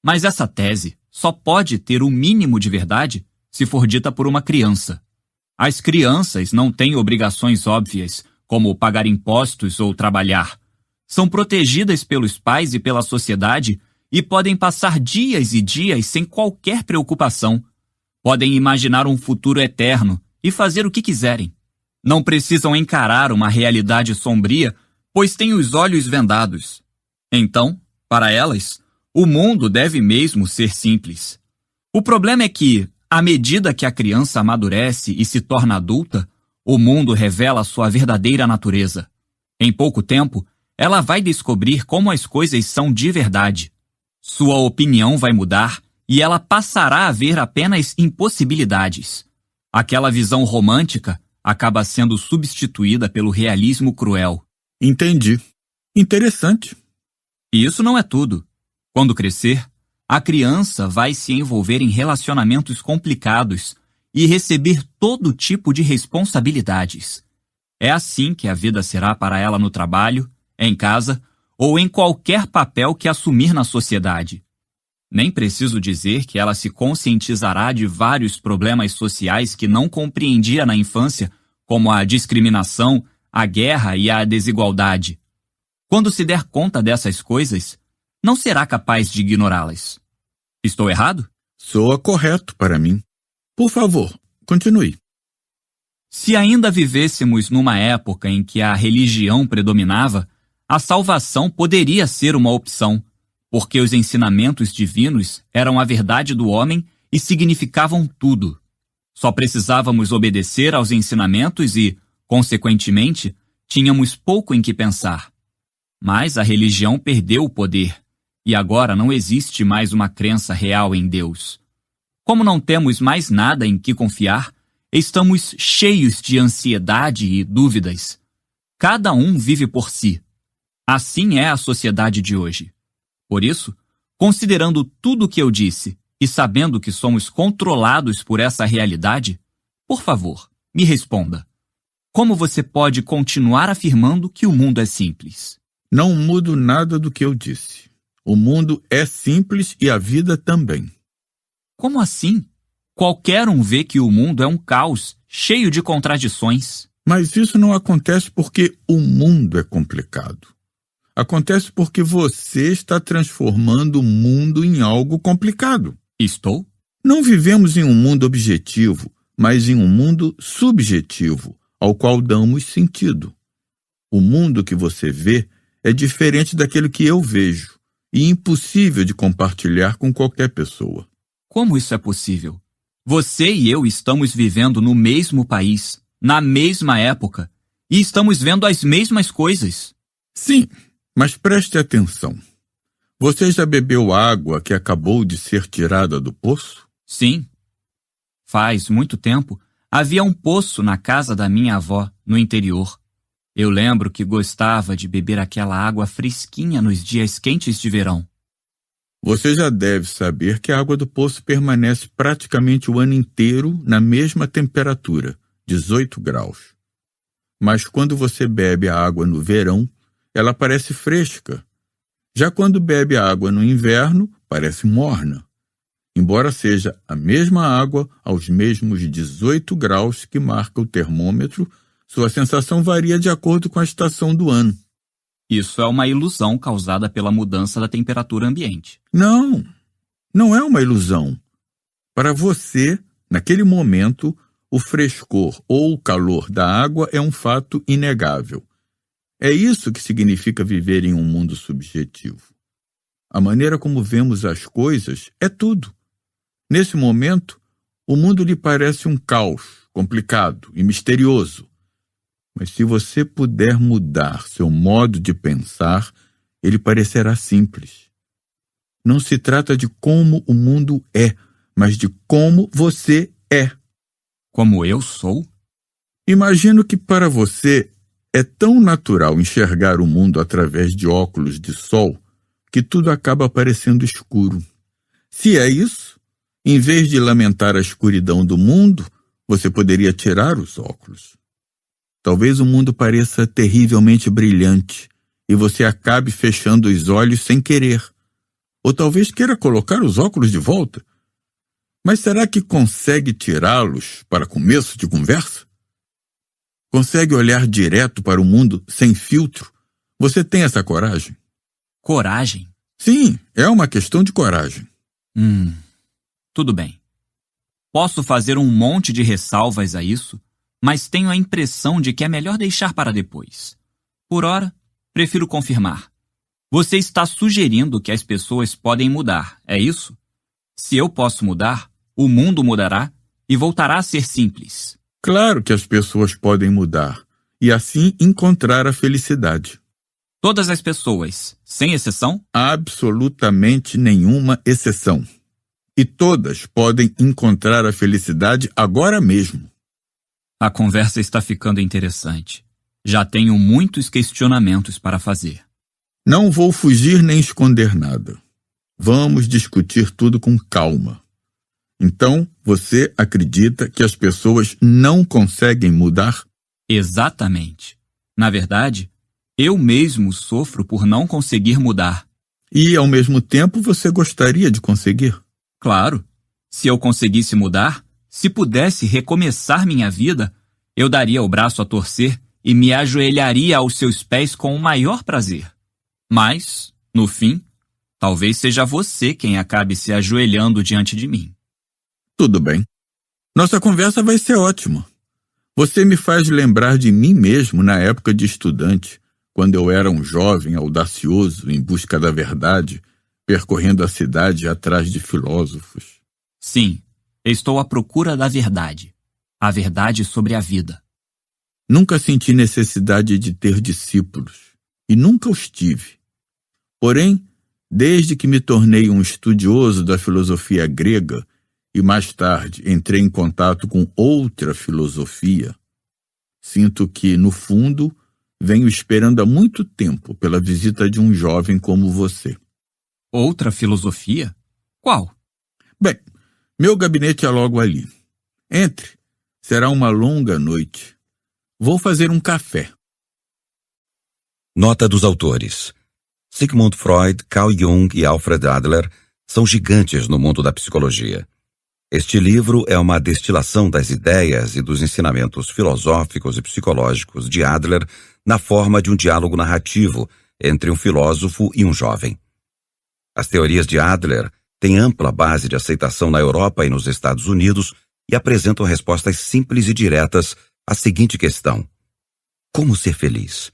Speaker 2: Mas essa tese só pode ter o mínimo de verdade se for dita por uma criança. As crianças não têm obrigações óbvias, como pagar impostos ou trabalhar. São protegidas pelos pais e pela sociedade e podem passar dias e dias sem qualquer preocupação. Podem imaginar um futuro eterno e fazer o que quiserem. Não precisam encarar uma realidade sombria, pois têm os olhos vendados. Então, para elas, o mundo deve mesmo ser simples. O problema é que, à medida que a criança amadurece e se torna adulta, o mundo revela sua verdadeira natureza. Em pouco tempo, ela vai descobrir como as coisas são de verdade. Sua opinião vai mudar e ela passará a ver apenas impossibilidades. Aquela visão romântica acaba sendo substituída pelo realismo cruel.
Speaker 3: Entendi. Interessante.
Speaker 2: E isso não é tudo. Quando crescer, a criança vai se envolver em relacionamentos complicados e receber todo tipo de responsabilidades. É assim que a vida será para ela no trabalho, em casa ou em qualquer papel que assumir na sociedade. Nem preciso dizer que ela se conscientizará de vários problemas sociais que não compreendia na infância, como a discriminação, a guerra e a desigualdade. Quando se der conta dessas coisas, não será capaz de ignorá-las. Estou errado?
Speaker 3: Soa correto para mim. Por favor, continue.
Speaker 2: Se ainda vivêssemos numa época em que a religião predominava, a salvação poderia ser uma opção, porque os ensinamentos divinos eram a verdade do homem e significavam tudo. Só precisávamos obedecer aos ensinamentos e, consequentemente, tínhamos pouco em que pensar. Mas a religião perdeu o poder, e agora não existe mais uma crença real em Deus. Como não temos mais nada em que confiar, estamos cheios de ansiedade e dúvidas. Cada um vive por si. Assim é a sociedade de hoje. Por isso, considerando tudo o que eu disse e sabendo que somos controlados por essa realidade, por favor, me responda. Como você pode continuar afirmando que o mundo é simples?
Speaker 3: Não mudo nada do que eu disse. O mundo é simples e a vida também.
Speaker 2: Como assim? Qualquer um vê que o mundo é um caos, cheio de contradições.
Speaker 3: Mas isso não acontece porque o mundo é complicado. Acontece porque você está transformando o mundo em algo complicado.
Speaker 2: Estou?
Speaker 3: Não vivemos em um mundo objetivo, mas em um mundo subjetivo, ao qual damos sentido. O mundo que você vê é diferente daquele que eu vejo e impossível de compartilhar com qualquer pessoa.
Speaker 2: Como isso é possível? Você e eu estamos vivendo no mesmo país, na mesma época, e estamos vendo as mesmas coisas.
Speaker 3: Sim, mas preste atenção. Você já bebeu água que acabou de ser tirada do poço?
Speaker 2: Sim. Faz muito tempo, havia um poço na casa da minha avó, no interior. Eu lembro que gostava de beber aquela água fresquinha nos dias quentes de verão.
Speaker 3: Você já deve saber que a água do poço permanece praticamente o ano inteiro na mesma temperatura, 18 graus. Mas quando você bebe a água no verão, ela parece fresca. Já quando bebe a água no inverno, parece morna. Embora seja a mesma água aos mesmos 18 graus que marca o termômetro, sua sensação varia de acordo com a estação do ano.
Speaker 2: Isso é uma ilusão causada pela mudança da temperatura ambiente.
Speaker 3: Não, não é uma ilusão. Para você, naquele momento, o frescor ou o calor da água é um fato inegável. É isso que significa viver em um mundo subjetivo. A maneira como vemos as coisas é tudo. Nesse momento, o mundo lhe parece um caos, complicado e misterioso. Mas se você puder mudar seu modo de pensar, ele parecerá simples. Não se trata de como o mundo é, mas de como você é.
Speaker 2: Como eu sou?
Speaker 3: Imagino que para você é tão natural enxergar o mundo através de óculos de sol que tudo acaba parecendo escuro. Se é isso, em vez de lamentar a escuridão do mundo, você poderia tirar os óculos. Talvez o mundo pareça terrivelmente brilhante e você acabe fechando os olhos sem querer. Ou talvez queira colocar os óculos de volta. Mas será que consegue tirá-los para começo de conversa? Consegue olhar direto para o mundo sem filtro? Você tem essa coragem?
Speaker 2: Coragem?
Speaker 3: Sim, é uma questão de coragem.
Speaker 2: Tudo bem. Posso fazer um monte de ressalvas a isso, mas tenho a impressão de que é melhor deixar para depois. Por ora, prefiro confirmar. Você está sugerindo que as pessoas podem mudar, é isso? Se eu posso mudar, o mundo mudará e voltará a ser simples.
Speaker 3: Claro que as pessoas podem mudar e assim encontrar a felicidade.
Speaker 2: Todas as pessoas, sem exceção?
Speaker 3: Absolutamente nenhuma exceção. E todas podem encontrar a felicidade agora mesmo.
Speaker 2: A conversa está ficando interessante. Já tenho muitos questionamentos para fazer.
Speaker 3: Não vou fugir nem esconder nada. Vamos discutir tudo com calma. Então, você acredita que as pessoas não conseguem mudar?
Speaker 2: Exatamente. Na verdade, eu mesmo sofro por não conseguir mudar.
Speaker 3: E, ao mesmo tempo, você gostaria de conseguir?
Speaker 2: Claro, se eu conseguisse mudar, se pudesse recomeçar minha vida, eu daria o braço a torcer e me ajoelharia aos seus pés com o maior prazer. Mas, no fim, talvez seja você quem acabe se ajoelhando diante de mim.
Speaker 3: Tudo bem. Nossa conversa vai ser ótima. Você me faz lembrar de mim mesmo na época de estudante, quando eu era um jovem audacioso em busca da verdade, percorrendo a cidade atrás de filósofos.
Speaker 2: Sim, estou à procura da verdade. A verdade sobre a vida.
Speaker 3: Nunca senti necessidade de ter discípulos, e nunca os tive. Porém, desde que me tornei um estudioso da filosofia grega e mais tarde entrei em contato com outra filosofia, sinto que, no fundo, venho esperando há muito tempo pela visita de um jovem como você.
Speaker 2: Outra filosofia? Qual?
Speaker 3: Bem, meu gabinete é logo ali. Entre. Será uma longa noite. Vou fazer um café.
Speaker 1: Nota dos autores. Sigmund Freud, Carl Jung e Alfred Adler são gigantes no mundo da psicologia. Este livro é uma destilação das ideias e dos ensinamentos filosóficos e psicológicos de Adler na forma de um diálogo narrativo entre um filósofo e um jovem. As teorias de Adler têm ampla base de aceitação na Europa e nos Estados Unidos e apresentam respostas simples e diretas à seguinte questão: como ser feliz?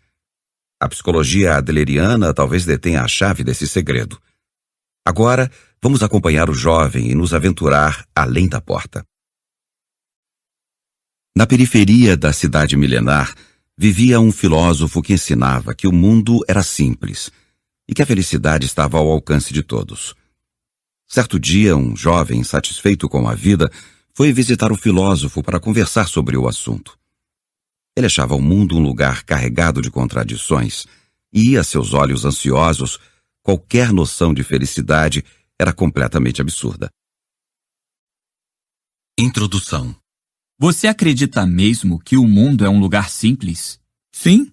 Speaker 1: A psicologia adleriana talvez detenha a chave desse segredo. Agora, vamos acompanhar o jovem e nos aventurar além da porta. Na periferia da cidade milenar, vivia um filósofo que ensinava que o mundo era simples e que a felicidade estava ao alcance de todos. Certo dia, um jovem insatisfeito com a vida foi visitar o filósofo para conversar sobre o assunto. Ele achava o mundo um lugar carregado de contradições e, a seus olhos ansiosos, qualquer noção de felicidade era completamente absurda. Introdução.
Speaker 2: Você acredita mesmo que o mundo é um lugar simples?
Speaker 3: Sim,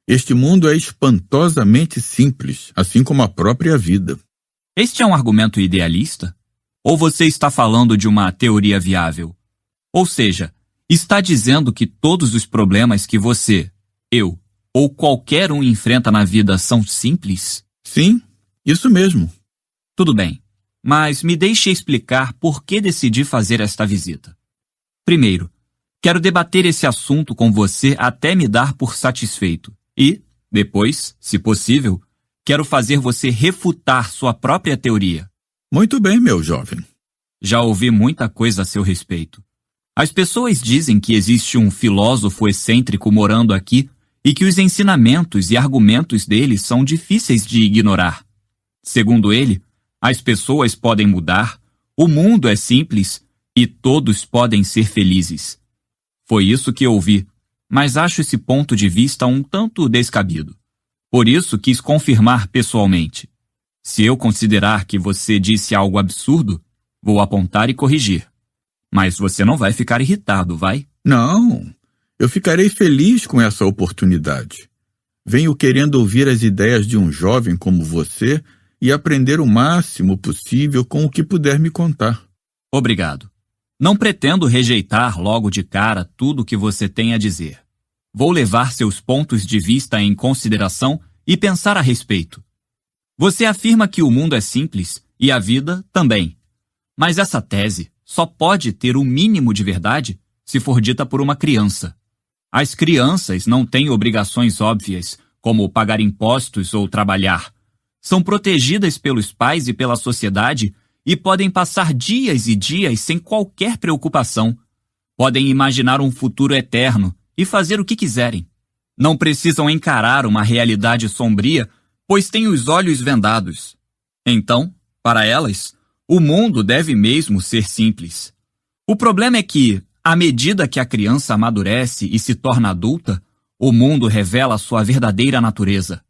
Speaker 3: este mundo é espantosamente simples, assim como a própria vida.
Speaker 2: Este é um argumento idealista? Ou você está falando de uma teoria viável? Ou seja, está dizendo que todos os problemas que você, eu ou qualquer um enfrenta na vida são simples?
Speaker 3: Sim, isso mesmo.
Speaker 2: Tudo bem, mas me deixe explicar por que decidi fazer esta visita. Primeiro, quero debater esse assunto com você até me dar por satisfeito. E, depois, se possível, quero fazer você refutar sua própria teoria.
Speaker 3: Muito bem, meu jovem.
Speaker 2: Já ouvi muita coisa a seu respeito. As pessoas dizem que existe um filósofo excêntrico morando aqui e que os ensinamentos e argumentos dele são difíceis de ignorar. Segundo ele, as pessoas podem mudar, o mundo é simples e todos podem ser felizes. Foi isso que ouvi, mas acho esse ponto de vista um tanto descabido. Por isso quis confirmar pessoalmente. Se eu considerar que você disse algo absurdo, vou apontar e corrigir. Mas você não vai ficar irritado, vai?
Speaker 3: Não, eu ficarei feliz com essa oportunidade. Venho querendo ouvir as ideias de um jovem como você e aprender o máximo possível com o que puder me contar.
Speaker 2: Obrigado. Não pretendo rejeitar logo de cara tudo o que você tem a dizer. Vou levar seus pontos de vista em consideração e pensar a respeito. Você afirma que o mundo é simples e a vida também. Mas essa tese só pode ter o mínimo de verdade se for dita por uma criança. As crianças não têm obrigações óbvias, como pagar impostos ou trabalhar. São protegidas pelos pais e pela sociedade e podem passar dias e dias sem qualquer preocupação. Podem imaginar um futuro eterno e fazer o que quiserem. Não precisam encarar uma realidade sombria, pois têm os olhos vendados. Então, para elas, o mundo deve mesmo ser simples. O problema é que, à medida que a criança amadurece e se torna adulta, o mundo revela sua verdadeira natureza.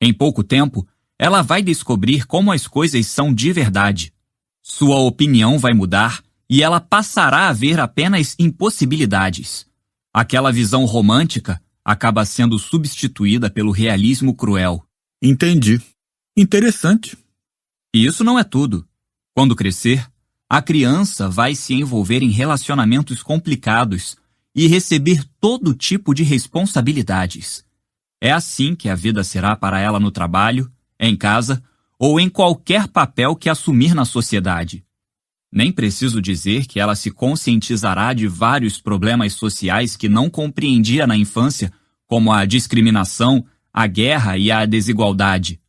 Speaker 2: Em pouco tempo, ela vai descobrir como as coisas são de verdade. Sua opinião vai mudar e ela passará a ver apenas impossibilidades. Aquela visão romântica acaba sendo substituída pelo realismo cruel.
Speaker 3: Entendi. Interessante.
Speaker 2: E isso não é tudo. Quando crescer, a criança vai se envolver em relacionamentos complicados e receber todo tipo de responsabilidades. É assim que a vida será para ela no trabalho, em casa ou em qualquer papel que assumir na sociedade. Nem preciso dizer que ela se conscientizará de vários problemas sociais que não compreendia na infância, como a discriminação, a guerra e a desigualdade.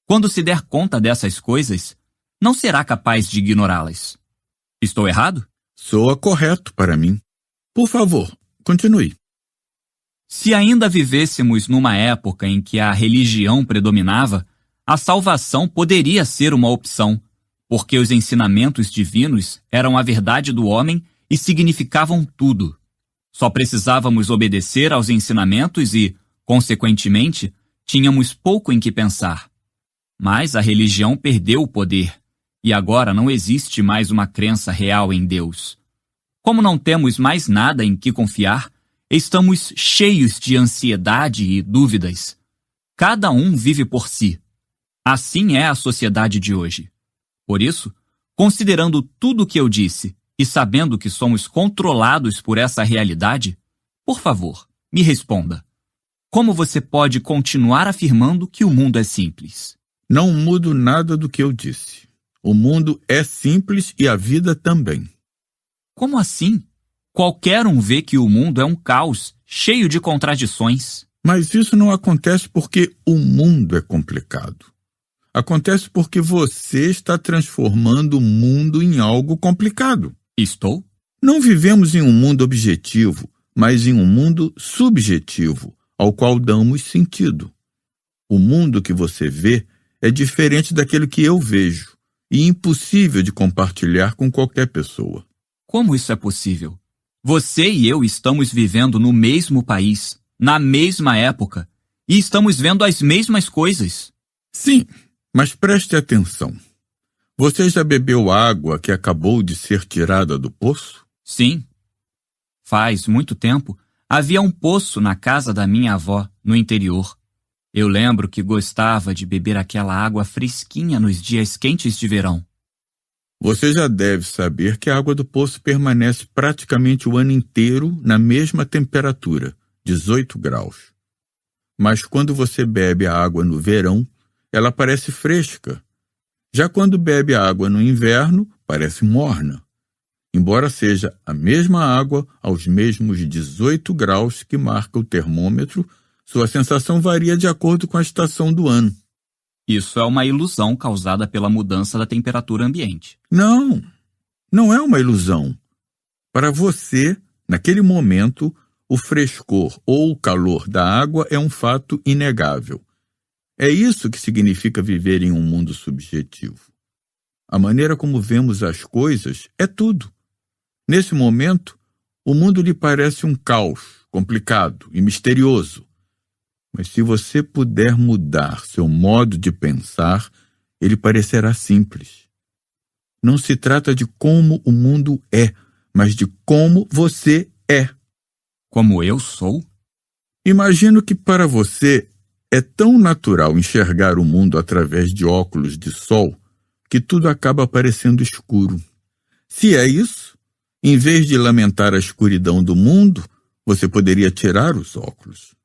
Speaker 2: Quando se der conta dessas coisas, não será capaz de ignorá-las. Estou errado?
Speaker 3: Soa correto para mim. Por favor, continue.
Speaker 2: Se ainda vivêssemos numa época em que a religião predominava, a salvação poderia ser uma opção, porque os ensinamentos divinos eram a verdade do homem e significavam tudo. Só precisávamos obedecer aos ensinamentos e, consequentemente, tínhamos pouco em que pensar. Mas a religião perdeu o poder, e agora não existe mais uma crença real em Deus. Como não temos mais nada em que confiar, estamos cheios de ansiedade e dúvidas. Cada um vive por si. Assim é a sociedade de hoje. Por isso, considerando tudo o que eu disse e sabendo que somos controlados por essa realidade, por favor, me responda. Como você pode continuar afirmando que o mundo é simples?
Speaker 3: Não mudo nada do que eu disse. O mundo é simples e a vida também.
Speaker 2: Como assim? Qualquer um vê que o mundo é um caos, cheio de contradições.
Speaker 3: Mas isso não acontece porque o mundo é complicado. Acontece porque você está transformando o mundo em algo complicado.
Speaker 2: Estou?
Speaker 3: Não vivemos em um mundo objetivo, mas em um mundo subjetivo, ao qual damos sentido. O mundo que você vê é diferente daquele que eu vejo e impossível de compartilhar com qualquer pessoa.
Speaker 2: Como isso é possível? Você e eu estamos vivendo no mesmo país, na mesma época, e estamos vendo as mesmas coisas.
Speaker 3: Sim, mas preste atenção. Você já bebeu água que acabou de ser tirada do poço?
Speaker 2: Sim. Faz muito tempo, havia um poço na casa da minha avó, no interior. Eu lembro que gostava de beber aquela água fresquinha nos dias quentes de verão.
Speaker 3: Você já deve saber que a água do poço permanece praticamente o ano inteiro na mesma temperatura, 18 graus. Mas quando você bebe a água no verão, ela parece fresca. Já quando bebe a água no inverno, parece morna. Embora seja a mesma água aos mesmos 18 graus que marca o termômetro, sua sensação varia de acordo com a estação do ano.
Speaker 2: Isso é uma ilusão causada pela mudança da temperatura ambiente.
Speaker 3: Não, não é uma ilusão. Para você, naquele momento, o frescor ou o calor da água é um fato inegável. É isso que significa viver em um mundo subjetivo. A maneira como vemos as coisas é tudo. Nesse momento, o mundo lhe parece um caos, complicado e misterioso. Mas se você puder mudar seu modo de pensar, ele parecerá simples. Não se trata de como o mundo é, mas de como você é.
Speaker 2: Como eu sou?
Speaker 3: Imagino que para você é tão natural enxergar o mundo através de óculos de sol que tudo acaba parecendo escuro. Se é isso, em vez de lamentar a escuridão do mundo, você poderia tirar os óculos.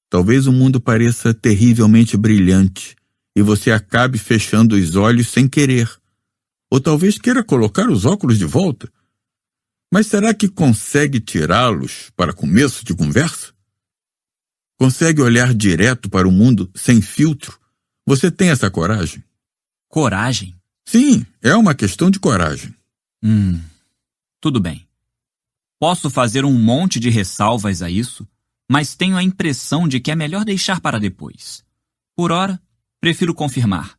Speaker 3: Talvez o mundo pareça terrivelmente brilhante e você acabe fechando os olhos sem querer. Ou talvez queira colocar os óculos de volta. Mas será que consegue tirá-los para começo de conversa? Consegue olhar direto para o mundo sem filtro? Você tem essa coragem?
Speaker 2: Coragem?
Speaker 3: Sim, é uma questão de coragem.
Speaker 2: Tudo bem. Posso fazer um monte de ressalvas a isso, mas tenho a impressão de que é melhor deixar para depois. Por ora, prefiro confirmar.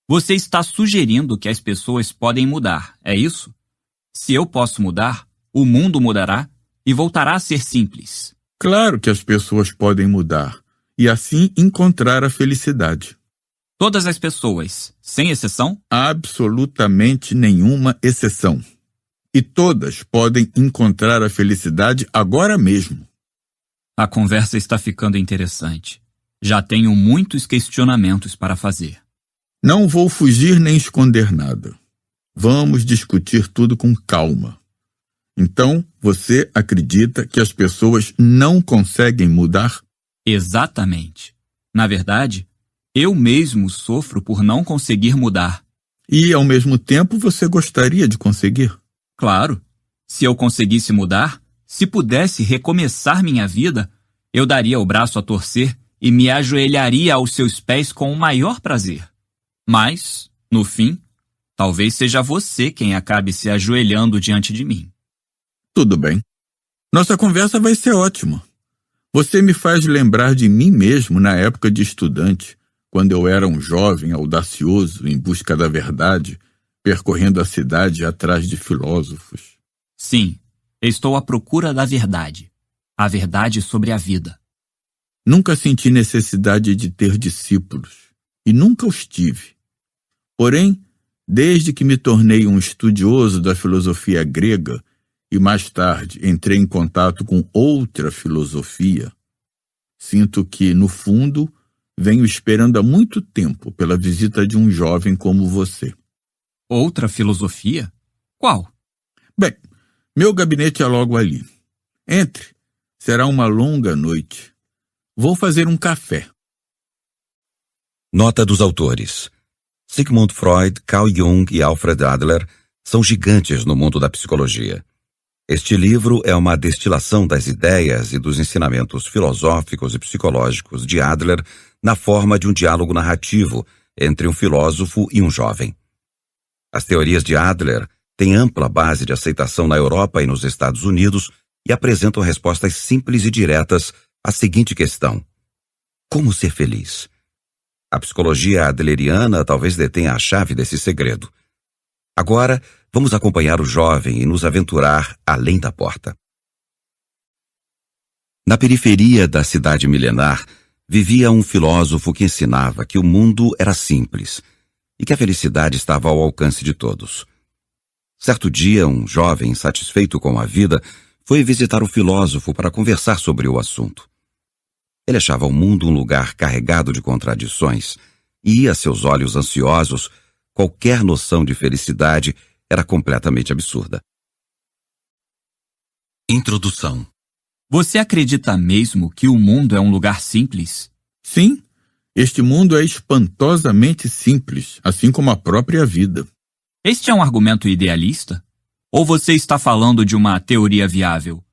Speaker 2: Você está sugerindo que as pessoas podem mudar, é isso? Se eu posso mudar, o mundo mudará e voltará a ser simples.
Speaker 3: Claro que as pessoas podem mudar e assim encontrar a felicidade.
Speaker 2: Todas as pessoas, sem exceção?
Speaker 3: Absolutamente nenhuma exceção. E todas podem encontrar a felicidade agora mesmo.
Speaker 2: A conversa está ficando interessante. Já tenho muitos questionamentos para fazer.
Speaker 3: Não vou fugir nem esconder nada. Vamos discutir tudo com calma. Então, você acredita que as pessoas não conseguem mudar?
Speaker 2: Exatamente. Na verdade, eu mesmo sofro por não conseguir mudar.
Speaker 3: E, ao mesmo tempo, você gostaria de conseguir?
Speaker 2: Claro, se eu conseguisse mudar, se pudesse recomeçar minha vida, eu daria o braço a torcer e me ajoelharia aos seus pés com o maior prazer. Mas, no fim, talvez seja você quem acabe se ajoelhando diante de mim.
Speaker 3: Tudo bem. Nossa conversa vai ser ótima. Você me faz lembrar de mim mesmo na época de estudante, quando eu era um jovem audacioso em busca da verdade, percorrendo a cidade atrás de filósofos.
Speaker 2: Sim, estou à procura da verdade. A verdade sobre a vida.
Speaker 3: Nunca senti necessidade de ter discípulos, e nunca os tive. Porém, desde que me tornei um estudioso da filosofia grega e mais tarde entrei em contato com outra filosofia, sinto que, no fundo, venho esperando há muito tempo pela visita de um jovem como você.
Speaker 2: Outra filosofia? Qual?
Speaker 3: Bem, meu gabinete é logo ali. Entre. Será uma longa noite. Vou fazer um café.
Speaker 1: Nota dos autores. Sigmund Freud, Carl Jung e Alfred Adler são gigantes no mundo da psicologia. Este livro é uma destilação das ideias e dos ensinamentos filosóficos e psicológicos de Adler na forma de um diálogo narrativo entre um filósofo e um jovem. As teorias de Adler têm ampla base de aceitação na Europa e nos Estados Unidos e apresentam respostas simples e diretas à seguinte questão: como ser feliz? A psicologia adleriana talvez detenha a chave desse segredo. Agora, vamos acompanhar o jovem e nos aventurar além da porta. Na periferia da cidade milenar, vivia um filósofo que ensinava que o mundo era simples e que a felicidade estava ao alcance de todos. Certo dia, um jovem insatisfeito com a vida foi visitar o filósofo para conversar sobre o assunto. Ele achava o mundo um lugar carregado de contradições e, a seus olhos ansiosos, qualquer noção de felicidade era completamente absurda. Introdução.
Speaker 2: Você acredita mesmo que o mundo é um lugar simples?
Speaker 3: Sim, este mundo é espantosamente simples, assim como a própria vida.
Speaker 2: Este é um argumento idealista? Ou você está falando de uma teoria viável?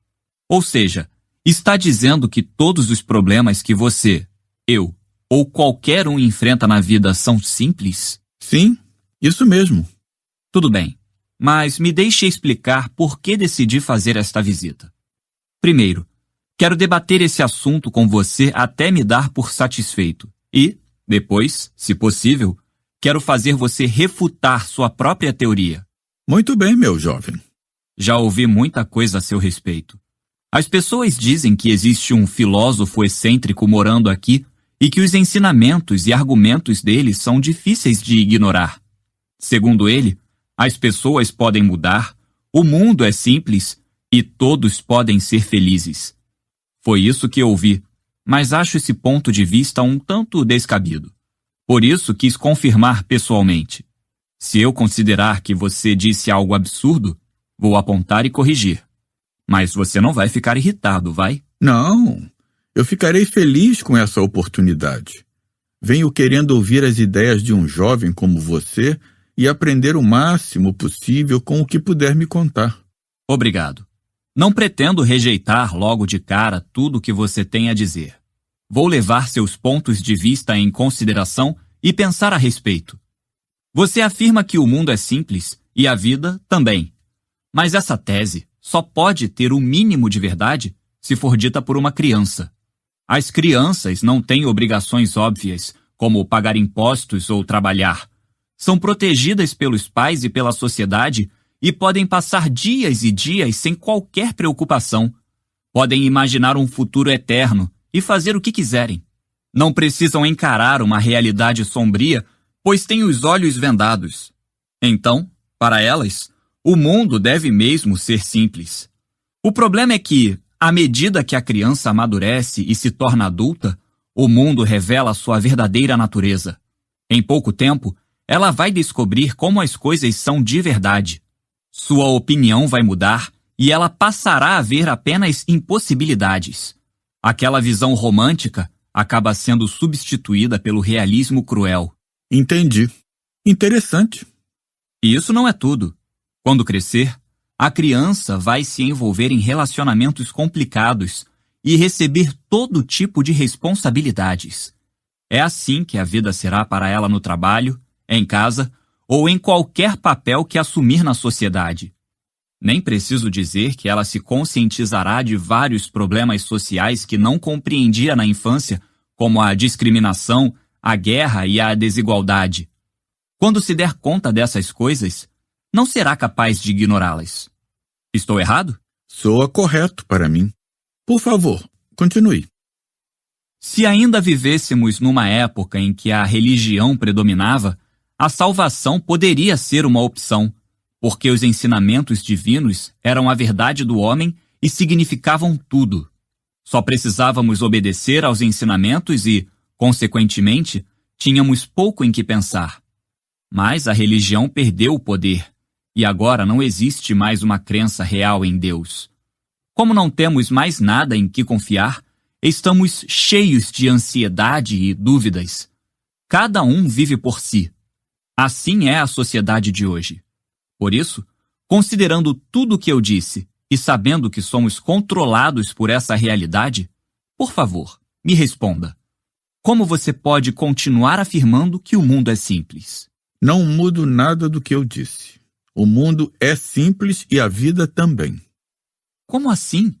Speaker 2: Ou seja, está dizendo que todos os problemas que você, eu ou qualquer um enfrenta na vida são simples?
Speaker 3: Sim, isso mesmo.
Speaker 2: Tudo bem, mas me deixe explicar por que decidi fazer esta visita. Primeiro, quero debater esse assunto com você até me dar por satisfeito. E, depois, se possível, quero fazer você refutar sua própria teoria.
Speaker 3: Muito bem, meu jovem.
Speaker 2: Já ouvi muita coisa a seu respeito. As pessoas dizem que existe um filósofo excêntrico morando aqui e que os ensinamentos e argumentos dele são difíceis de ignorar. Segundo ele, as pessoas podem mudar, o mundo é simples e todos podem ser felizes. Foi isso que ouvi, mas acho esse ponto de vista um tanto descabido. Por isso quis confirmar pessoalmente. Se eu considerar que você disse algo absurdo, vou apontar e corrigir. Mas você não vai ficar irritado, vai?
Speaker 3: Não, eu ficarei feliz com essa oportunidade. Venho querendo ouvir as ideias de um jovem como você e aprender o máximo possível com o que puder me contar.
Speaker 2: Obrigado. Não pretendo rejeitar logo de cara tudo o que você tem a dizer. Vou levar seus pontos de vista em consideração e pensar a respeito. Você afirma que o mundo é simples e a vida também. Mas essa tese só pode ter o mínimo de verdade se for dita por uma criança. As crianças não têm obrigações óbvias, como pagar impostos ou trabalhar. São protegidas pelos pais e pela sociedade e podem passar dias e dias sem qualquer preocupação. Podem imaginar um futuro eterno e fazer o que quiserem. Não precisam encarar uma realidade sombria, pois têm os olhos vendados. Então, para elas, o mundo deve mesmo ser simples. O problema é que, à medida que a criança amadurece e se torna adulta, o mundo revela sua verdadeira natureza. Em pouco tempo, ela vai descobrir como as coisas são de verdade. Sua opinião vai mudar e ela passará a ver apenas impossibilidades. Aquela visão romântica acaba sendo substituída pelo realismo cruel.
Speaker 3: Entendi. Interessante.
Speaker 2: E isso não é tudo. Quando crescer, a criança vai se envolver em relacionamentos complicados e receber todo tipo de responsabilidades. É assim que a vida será para ela no trabalho, em casa ou em qualquer papel que assumir na sociedade. Nem preciso dizer que ela se conscientizará de vários problemas sociais que não compreendia na infância, como a discriminação, a guerra e a desigualdade. Quando se der conta dessas coisas, não será capaz de ignorá-las. Estou errado?
Speaker 3: Soa correto para mim. Por favor, continue.
Speaker 2: Se ainda vivêssemos numa época em que a religião predominava, a salvação poderia ser uma opção, porque os ensinamentos divinos eram a verdade do homem e significavam tudo. Só precisávamos obedecer aos ensinamentos e, consequentemente, tínhamos pouco em que pensar. Mas a religião perdeu o poder, e agora não existe mais uma crença real em Deus. Como não temos mais nada em que confiar, estamos cheios de ansiedade e dúvidas. Cada um vive por si. Assim é a sociedade de hoje. Por isso, considerando tudo o que eu disse e sabendo que somos controlados por essa realidade, por favor, me responda. Como você pode continuar afirmando que o mundo é simples?
Speaker 3: Não mudo nada do que eu disse. O mundo é simples e a vida também.
Speaker 2: Como assim?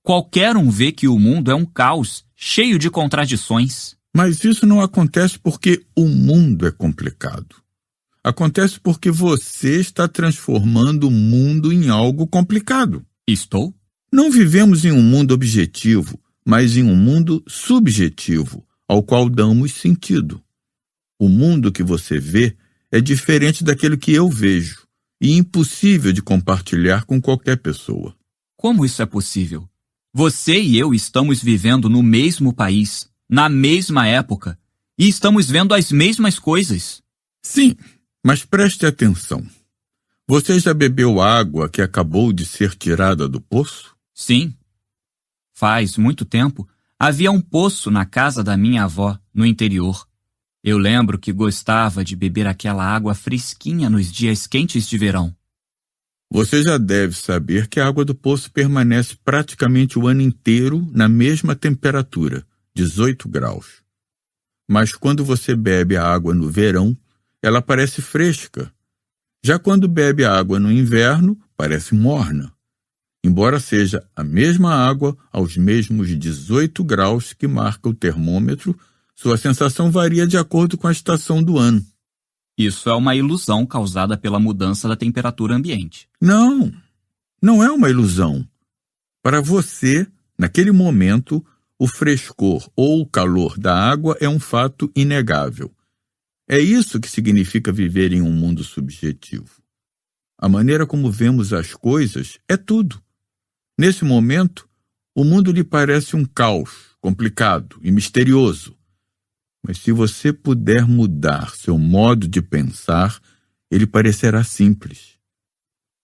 Speaker 2: Qualquer um vê que o mundo é um caos, cheio de contradições.
Speaker 3: Mas isso não acontece porque o mundo é complicado. Acontece porque você está transformando o mundo em algo complicado.
Speaker 2: Estou?
Speaker 3: Não vivemos em um mundo objetivo, mas em um mundo subjetivo, ao qual damos sentido. O mundo que você vê é diferente daquele que eu vejo e impossível de compartilhar com qualquer pessoa.
Speaker 2: Como isso é possível? Você e eu estamos vivendo no mesmo país, na mesma época, e estamos vendo as mesmas coisas.
Speaker 3: Sim, mas preste atenção. Você já bebeu água que acabou de ser tirada do poço?
Speaker 2: Sim. Faz muito tempo, havia um poço na casa da minha avó, no interior. Eu lembro que gostava de beber aquela água fresquinha nos dias quentes de verão.
Speaker 3: Você já deve saber que a água do poço permanece praticamente o ano inteiro na mesma temperatura, 18 graus. Mas quando você bebe a água no verão, ela parece fresca. Já quando bebe a água no inverno, parece morna. Embora seja a mesma água aos mesmos 18 graus que marca o termômetro, sua sensação varia de acordo com a estação do ano.
Speaker 2: Isso é uma ilusão causada pela mudança da temperatura ambiente.
Speaker 3: Não, não é uma ilusão. Para você, naquele momento, o frescor ou o calor da água é um fato inegável. É isso que significa viver em um mundo subjetivo. A maneira como vemos as coisas é tudo. Nesse momento, o mundo lhe parece um caos, complicado e misterioso. Mas se você puder mudar seu modo de pensar, ele parecerá simples.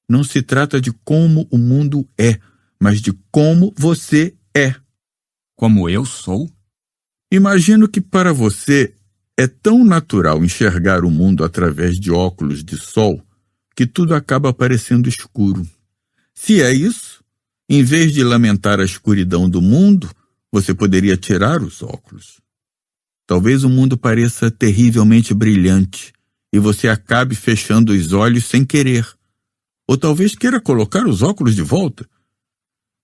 Speaker 3: Não se trata de como o mundo é, mas de como você é.
Speaker 2: Como eu sou?
Speaker 3: Imagino que para você é tão natural enxergar o mundo através de óculos de sol que tudo acaba parecendo escuro. Se é isso, em vez de lamentar a escuridão do mundo, você poderia tirar os óculos. Talvez o mundo pareça terrivelmente brilhante e você acabe fechando os olhos sem querer. Ou talvez queira colocar os óculos de volta.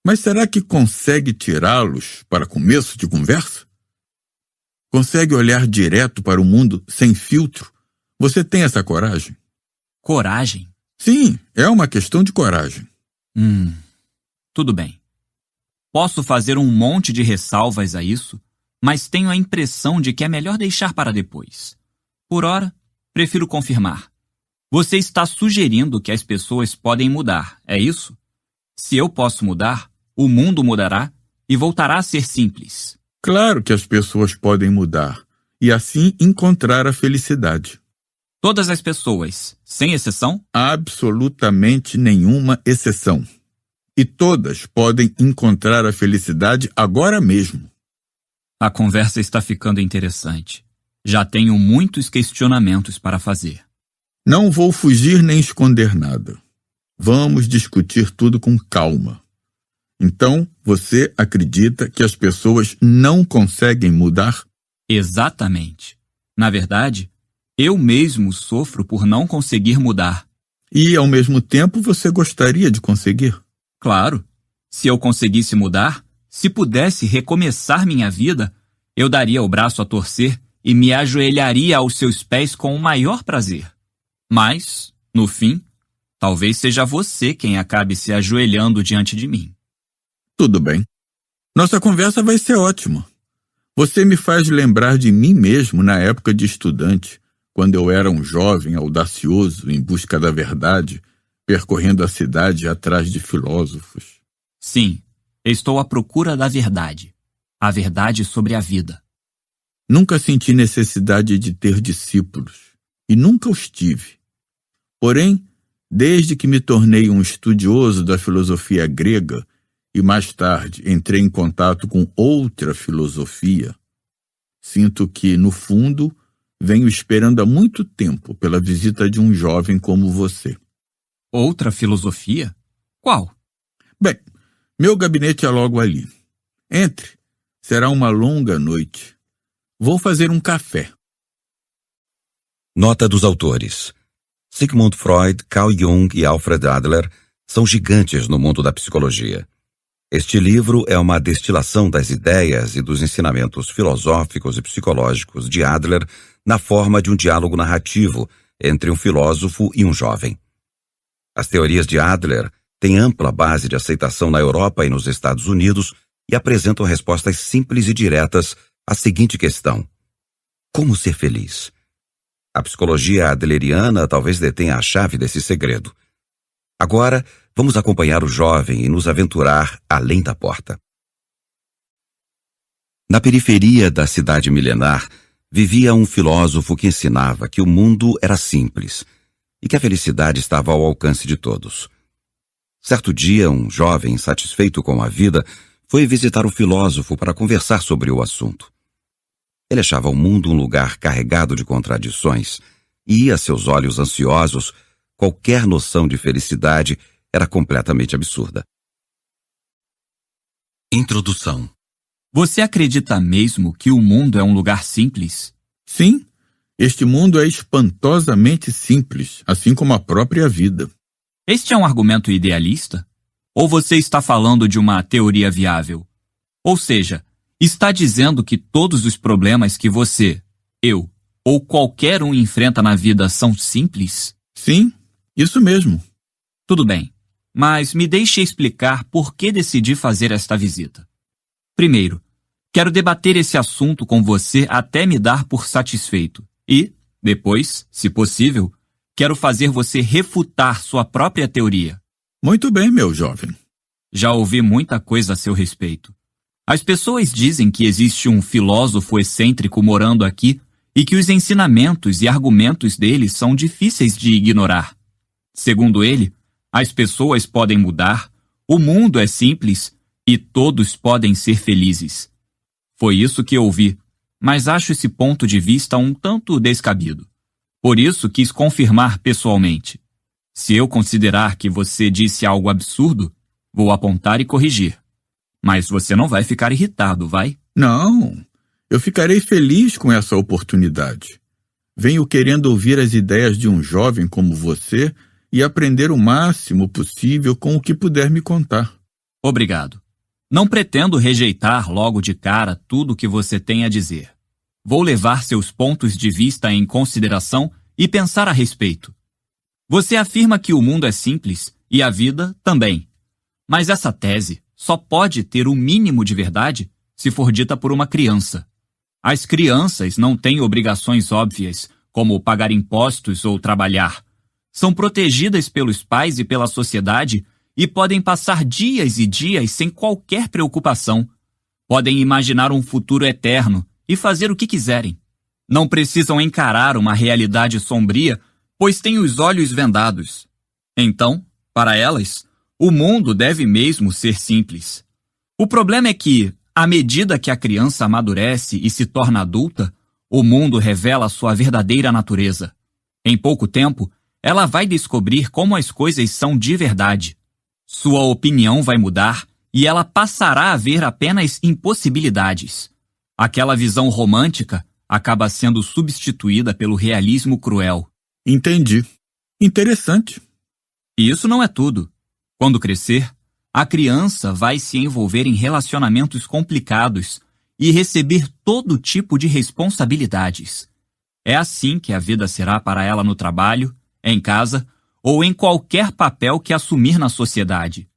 Speaker 3: Mas será que consegue tirá-los para começo de conversa? Consegue olhar direto para o mundo sem filtro? Você tem essa coragem?
Speaker 2: Coragem?
Speaker 3: Sim, é uma questão de coragem.
Speaker 2: Tudo bem. Posso fazer um monte de ressalvas a isso, mas tenho a impressão de que é melhor deixar para depois. Por ora, prefiro confirmar. Você está sugerindo que as pessoas podem mudar, é isso? Se eu posso mudar, o mundo mudará e voltará a ser simples.
Speaker 3: Claro que as pessoas podem mudar e assim encontrar a felicidade.
Speaker 2: Todas as pessoas, sem exceção?
Speaker 3: Absolutamente nenhuma exceção. E todas podem encontrar a felicidade agora mesmo.
Speaker 2: A conversa está ficando interessante. Já tenho muitos questionamentos para fazer.
Speaker 3: Não vou fugir nem esconder nada. Vamos discutir tudo com calma. Então, você acredita que as pessoas não conseguem mudar?
Speaker 2: Exatamente. Na verdade, eu mesmo sofro por não conseguir mudar.
Speaker 3: E, ao mesmo tempo, você gostaria de conseguir?
Speaker 2: Claro, se eu conseguisse mudar, se pudesse recomeçar minha vida, eu daria o braço a torcer e me ajoelharia aos seus pés com o maior prazer. Mas, no fim, talvez seja você quem acabe se ajoelhando diante de mim.
Speaker 3: Tudo bem. Nossa conversa vai ser ótima. Você me faz lembrar de mim mesmo na época de estudante, quando eu era um jovem audacioso em busca da verdade, percorrendo a cidade atrás de filósofos.
Speaker 2: Sim, estou à procura da verdade. A verdade sobre a vida.
Speaker 3: Nunca senti necessidade de ter discípulos, e nunca os tive. Porém, desde que me tornei um estudioso da filosofia grega e mais tarde entrei em contato com outra filosofia, sinto que, no fundo, venho esperando há muito tempo pela visita de um jovem como você.
Speaker 2: Outra filosofia? Qual?
Speaker 3: Bem, meu gabinete é logo ali. Entre. Será uma longa noite. Vou fazer um café.
Speaker 1: Nota dos autores. Sigmund Freud, Carl Jung e Alfred Adler são gigantes no mundo da psicologia. Este livro é uma destilação das ideias e dos ensinamentos filosóficos e psicológicos de Adler na forma de um diálogo narrativo entre um filósofo e um jovem. As teorias de Adler têm ampla base de aceitação na Europa e nos Estados Unidos e apresentam respostas simples e diretas à seguinte questão: como ser feliz? A psicologia adleriana talvez detenha a chave desse segredo. Agora, vamos acompanhar o jovem e nos aventurar além da porta. Na periferia da cidade milenar, vivia um filósofo que ensinava que o mundo era simples e que a felicidade estava ao alcance de todos. Certo dia, um jovem insatisfeito com a vida foi visitar o filósofo para conversar sobre o assunto. Ele achava o mundo um lugar carregado de contradições e, a seus olhos ansiosos, qualquer noção de felicidade era completamente absurda. Introdução.
Speaker 2: Você acredita mesmo que o mundo é um lugar simples?
Speaker 3: Sim, este mundo é espantosamente simples, assim como a própria vida.
Speaker 2: Este é um argumento idealista? Ou você está falando de uma teoria viável? Ou seja, está dizendo que todos os problemas que você, eu ou qualquer um enfrenta na vida são simples?
Speaker 3: Sim, isso mesmo.
Speaker 2: Tudo bem, mas me deixe explicar por que decidi fazer esta visita. Primeiro, quero debater esse assunto com você até me dar por satisfeito. E, depois, se possível, quero fazer você refutar sua própria teoria.
Speaker 3: Muito bem, meu jovem.
Speaker 2: Já ouvi muita coisa a seu respeito. As pessoas dizem que existe um filósofo excêntrico morando aqui e que os ensinamentos e argumentos dele são difíceis de ignorar. Segundo ele, as pessoas podem mudar, o mundo é simples e todos podem ser felizes. Foi isso que ouvi, mas acho esse ponto de vista um tanto descabido. Por isso quis confirmar pessoalmente. Se eu considerar que você disse algo absurdo, vou apontar e corrigir. Mas você não vai ficar irritado, vai?
Speaker 3: Não, eu ficarei feliz com essa oportunidade. Venho querendo ouvir as ideias de um jovem como você e aprender o máximo possível com o que puder me contar.
Speaker 2: Obrigado. Não pretendo rejeitar logo de cara tudo o que você tem a dizer. Vou levar seus pontos de vista em consideração e pensar a respeito. Você afirma que o mundo é simples e a vida também. Mas essa tese só pode ter o mínimo de verdade se for dita por uma criança. As crianças não têm obrigações óbvias, como pagar impostos ou trabalhar. São protegidas pelos pais e pela sociedade e podem passar dias e dias sem qualquer preocupação. Podem imaginar um futuro eterno e fazer o que quiserem. Não precisam encarar uma realidade sombria, pois têm os olhos vendados. Então, para elas, o mundo deve mesmo ser simples. O problema é que, à medida que a criança amadurece e se torna adulta, o mundo revela sua verdadeira natureza. Em pouco tempo, ela vai descobrir como as coisas são de verdade. Sua opinião vai mudar e ela passará a ver apenas impossibilidades. Aquela visão romântica acaba sendo substituída pelo realismo cruel.
Speaker 3: Entendi. Interessante.
Speaker 2: E isso não é tudo. Quando crescer, a criança vai se envolver em relacionamentos complicados e receber todo tipo de responsabilidades. É assim que a vida será para ela no trabalho, em casa ou em qualquer papel que assumir na sociedade.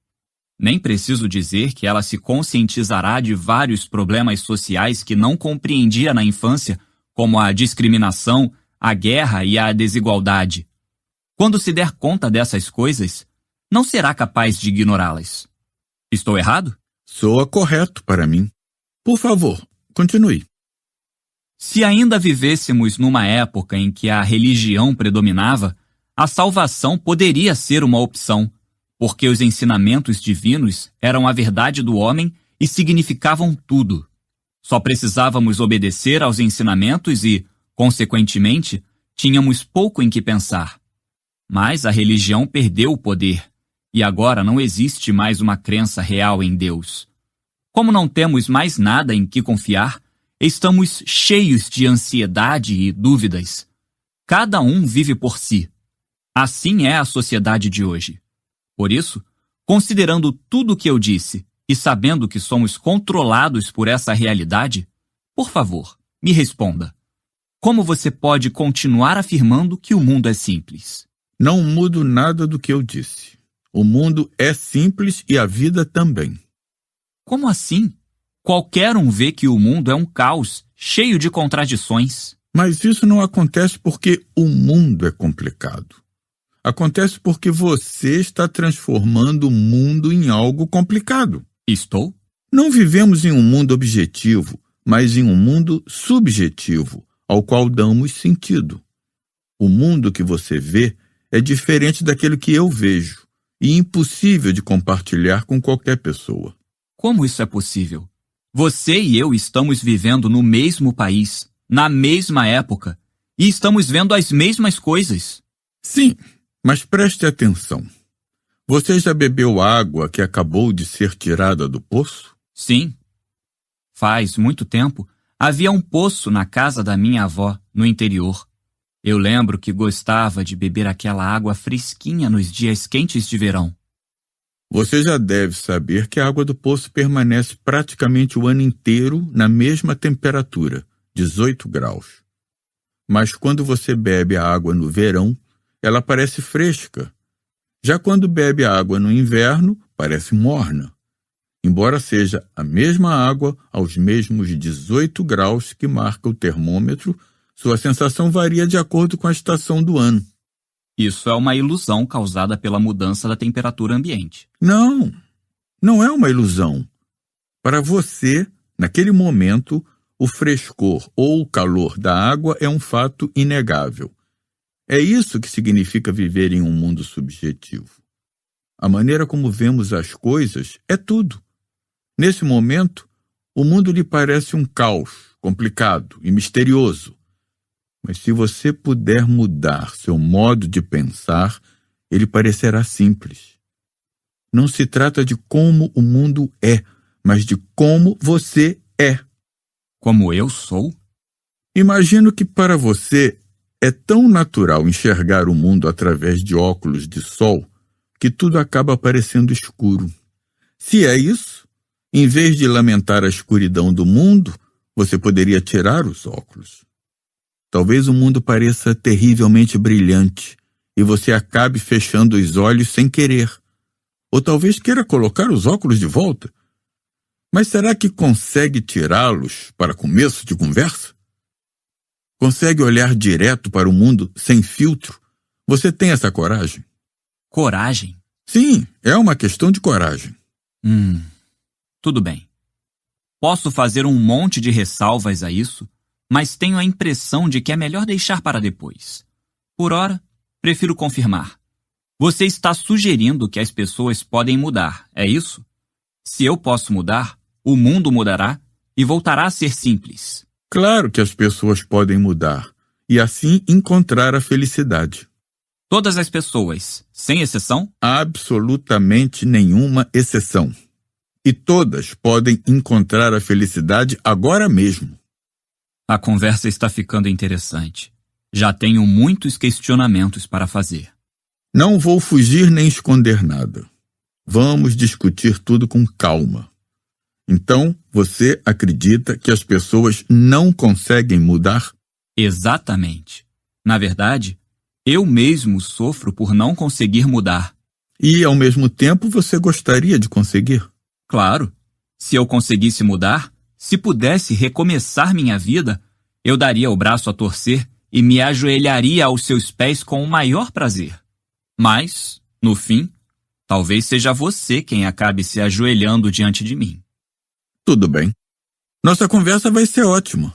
Speaker 2: Nem preciso dizer que ela se conscientizará de vários problemas sociais que não compreendia na infância, como a discriminação, a guerra e a desigualdade. Quando se der conta dessas coisas, não será capaz de ignorá-las. Estou errado?
Speaker 3: Soa correto para mim. Por favor, continue.
Speaker 2: Se ainda vivêssemos numa época em que a religião predominava, a salvação poderia ser uma opção, porque os ensinamentos divinos eram a verdade do homem e significavam tudo. Só precisávamos obedecer aos ensinamentos e, consequentemente, tínhamos pouco em que pensar. Mas a religião perdeu o poder, e agora não existe mais uma crença real em Deus. Como não temos mais nada em que confiar, estamos cheios de ansiedade e dúvidas. Cada um vive por si. Assim é a sociedade de hoje. Por isso, considerando tudo o que eu disse e sabendo que somos controlados por essa realidade, por favor, me responda. Como você pode continuar afirmando que o mundo é simples?
Speaker 3: Não mudo nada do que eu disse. O mundo é simples e a vida também.
Speaker 2: Como assim? Qualquer um vê que o mundo é um caos, cheio de contradições.
Speaker 3: Mas isso não acontece porque o mundo é complicado. Acontece porque você está transformando o mundo em algo complicado.
Speaker 2: Estou?
Speaker 3: Não vivemos em um mundo objetivo, mas em um mundo subjetivo, ao qual damos sentido. O mundo que você vê é diferente daquele que eu vejo e impossível de compartilhar com qualquer pessoa.
Speaker 2: Como isso é possível? Você e eu estamos vivendo no mesmo país, na mesma época, e estamos vendo as mesmas coisas.
Speaker 3: Sim, mas preste atenção. Você já bebeu água que acabou de ser tirada do poço?
Speaker 2: Sim. Faz muito tempo, havia um poço na casa da minha avó, no interior. Eu lembro que gostava de beber aquela água fresquinha nos dias quentes de verão.
Speaker 3: Você já deve saber que a água do poço permanece praticamente o ano inteiro na mesma temperatura, 18 graus. Mas quando você bebe a água no verão, ela parece fresca. Já quando bebe a água no inverno, parece morna. Embora seja a mesma água aos mesmos 18 graus que marca o termômetro, sua sensação varia de acordo com a estação do ano.
Speaker 2: Isso é uma ilusão causada pela mudança da temperatura ambiente.
Speaker 3: Não, não é uma ilusão. Para você, naquele momento, o frescor ou o calor da água é um fato inegável. É isso que significa viver em um mundo subjetivo. A maneira como vemos as coisas é tudo. Nesse momento, o mundo lhe parece um caos, complicado e misterioso. Mas se você puder mudar seu modo de pensar, ele parecerá simples. Não se trata de como o mundo é, mas de como você é.
Speaker 2: Como eu sou?
Speaker 3: Imagino que para você é tão natural enxergar o mundo através de óculos de sol que tudo acaba parecendo escuro. Se é isso, em vez de lamentar a escuridão do mundo, você poderia tirar os óculos. Talvez o mundo pareça terrivelmente brilhante e você acabe fechando os olhos sem querer. Ou talvez queira colocar os óculos de volta. Mas será que consegue tirá-los para começo de conversa? Consegue olhar direto para o mundo sem filtro? Você tem essa coragem?
Speaker 2: Coragem?
Speaker 3: Sim, é uma questão de coragem.
Speaker 2: Tudo bem. Posso fazer um monte de ressalvas a isso, mas tenho a impressão de que é melhor deixar para depois. Por ora, prefiro confirmar. Você está sugerindo que as pessoas podem mudar, é isso? Se eu posso mudar, o mundo mudará e voltará a ser simples.
Speaker 3: Claro que as pessoas podem mudar e assim encontrar a felicidade.
Speaker 2: Todas as pessoas, sem exceção?
Speaker 3: Absolutamente nenhuma exceção. E todas podem encontrar a felicidade agora mesmo.
Speaker 2: A conversa está ficando interessante. Já tenho muitos questionamentos para fazer.
Speaker 3: Não vou fugir nem esconder nada. Vamos discutir tudo com calma. Então, você acredita que as pessoas não conseguem mudar?
Speaker 2: Exatamente. Na verdade, eu mesmo sofro por não conseguir mudar.
Speaker 3: E, ao mesmo tempo, você gostaria de conseguir?
Speaker 2: Claro. Se eu conseguisse mudar, se pudesse recomeçar minha vida, eu daria o braço a torcer e me ajoelharia aos seus pés com o maior prazer. Mas, no fim, talvez seja você quem acabe se ajoelhando diante de mim.
Speaker 3: Tudo bem. Nossa conversa vai ser ótima.